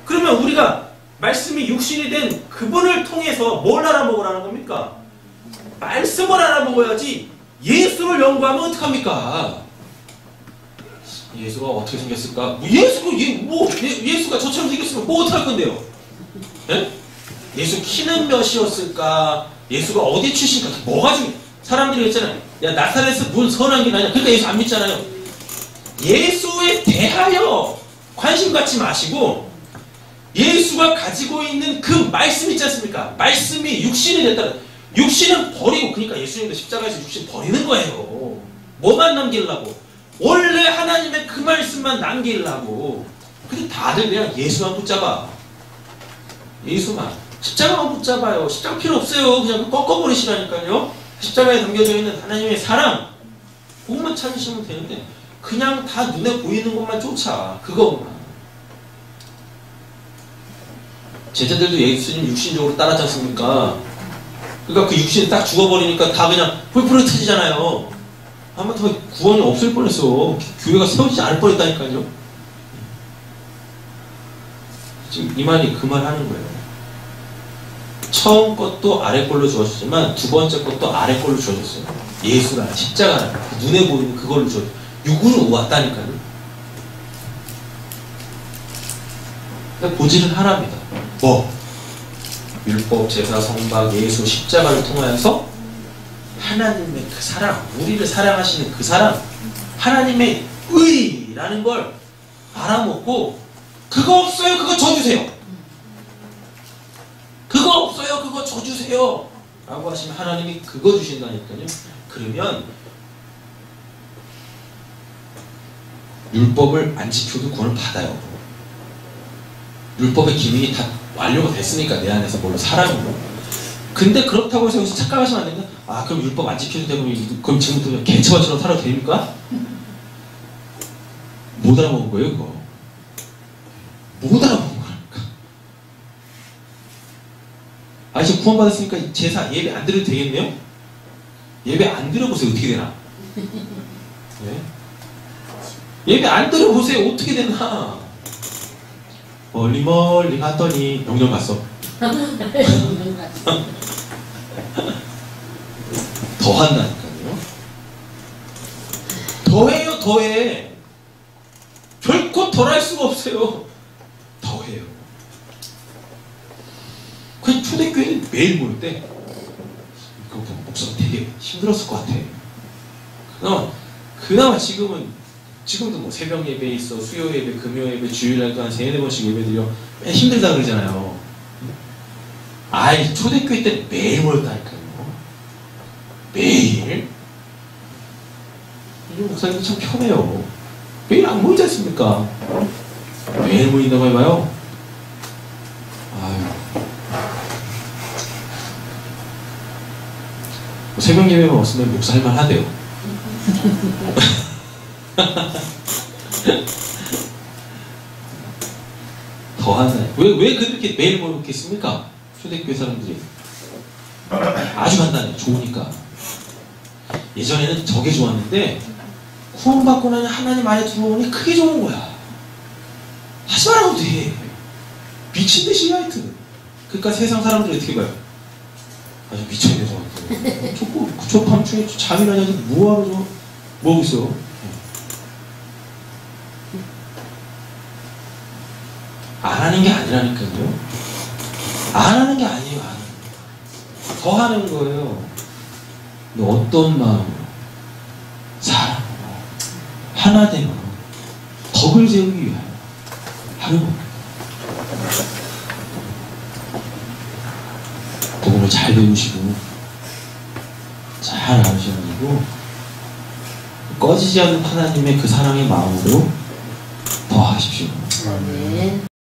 그러면 우리가 말씀이 육신이 된 그분을 통해서 뭘 알아먹으라는 겁니까? 말씀을 알아먹어야지 예수를 연구하면 어떡합니까? 예수가 어떻게 생겼을까? 예수가 저처럼 생겼으면 뭐 어떡할 건데요? 예? 예수 키는 몇이었을까? 예수가 어디 출신일까? 뭐가 중요해? 사람들이 했잖아요. 야, 나사렛에서 뭘 선한 게 나냐? 그러니까 예수 안 믿잖아요. 예수에 대하여 관심 갖지 마시고 예수가 가지고 있는 그 말씀 있지 않습니까? 말씀이 육신이 됐다. 육신은 버리고, 그러니까 예수님도 십자가에서 육신 버리는 거예요. 뭐만 남기려고? 원래 하나님의 그 말씀만 남기려고. 근데 다들 그냥 예수만 붙잡아. 예수만. 십자가만 붙잡아요. 십자가 필요 없어요. 그냥 꺾어버리시라니까요. 십자가에 담겨져 있는 하나님의 사랑. 그것만 찾으시면 되는데 그냥 다 눈에 보이는 것만 쫓아. 그것만. 제자들도 예수님 육신적으로 따랐지 않습니까? 그러니까 그 육신이 딱 죽어버리니까 다 그냥 뿔뿔이 터지잖아요. 아마 더 구원이 없을 뻔했어. 교회가 세워지지 않을 뻔했다니까요. 지금 이 말이 그 말 하는 거예요. 처음 것도 아래 걸로 주어졌지만 두 번째 것도 아래 걸로 주어졌어요. 예수라는 십자가라는 그 눈에 보이는 그걸로 주어졌어요. 육으로 왔다니까요. 그러니까 보지를 하랍니다. 뭐? 율법, 제사, 성막, 예수, 십자가를 통하여서 하나님의 그 사랑, 우리를 사랑하시는 그 사랑, 하나님의 의라는 걸 알아먹고 그거 없어요, 그거 줘주세요. 그거 없어요, 그거 줘주세요 라고 하시면 하나님이 그거 주신다니까요. 그러면 율법을 안 지켜도 구원을 받아요. 율법의 기능이 다 완료가 됐으니까 내 안에서 뭘로 사람으로. 근데 그렇다고 해서 여기서 착각하시면 안 됩니다. 아 그럼 율법 안 지켜도 되고 그럼 지금부터 개처처럼 살아도 됩니까? 못 알아먹은 거예요 그거. 못 알아먹은 거라니까. 아 이제 구원받았으니까 제사 예배 안 드려도 되겠네요? 예배 안 드려보세요 어떻게 되나? 네? 예배 안 드려보세요 어떻게 되나? 멀리 멀리 갔더니 영영 갔어. 더 한다니까요. 더해요 더해. 결코 덜할 수가 없어요. 더해요. 그 초대교회는 매일 모일 때 이거 목사가 되게 힘들었을 것 같아. 그나마 지금도 뭐 새벽 예배 있어, 수요 예배, 금요 예배, 주일날도 한 3-4번씩 예배 드려. 매 힘들다 그러잖아요. 아이 초대교회 때 매일 모였다니까요. 매일. 이 목사님도 참 편해요. 매일 안 모이지 않습니까? 매일 모인다고 해봐요. 아유. 뭐 새벽 예배만 없으면 목사 할만 하대요. 더 하나요? 왜 그렇게 매일 모였겠습니까? 초대교회 사람들이. 아주 간단해요. 좋으니까. 예전에는 저게 좋았는데 구원받고 나니 하나님 안에 들어오니 크게 좋은 거야. 하지 말아도 돼. 미친듯이 하여튼. 그러니까 세상 사람들이 어떻게 봐요? 아주 미쳐있는 저한테. 저 밤중에 잠이나 자지 뭐하러 뭐하고 있어? 안 하는 게 아니라니까요. 안 하는 게 아니에요. 안 하는 거. 더 하는 거예요. 근데 어떤 마음으로? 사랑으로, 하나됨으로 덕을 세우기 위하여 하려고. 복음을 잘 배우시고 잘 아셔가지고 꺼지지 않는 하나님의 그 사랑의 마음으로 더 하십시오. 네.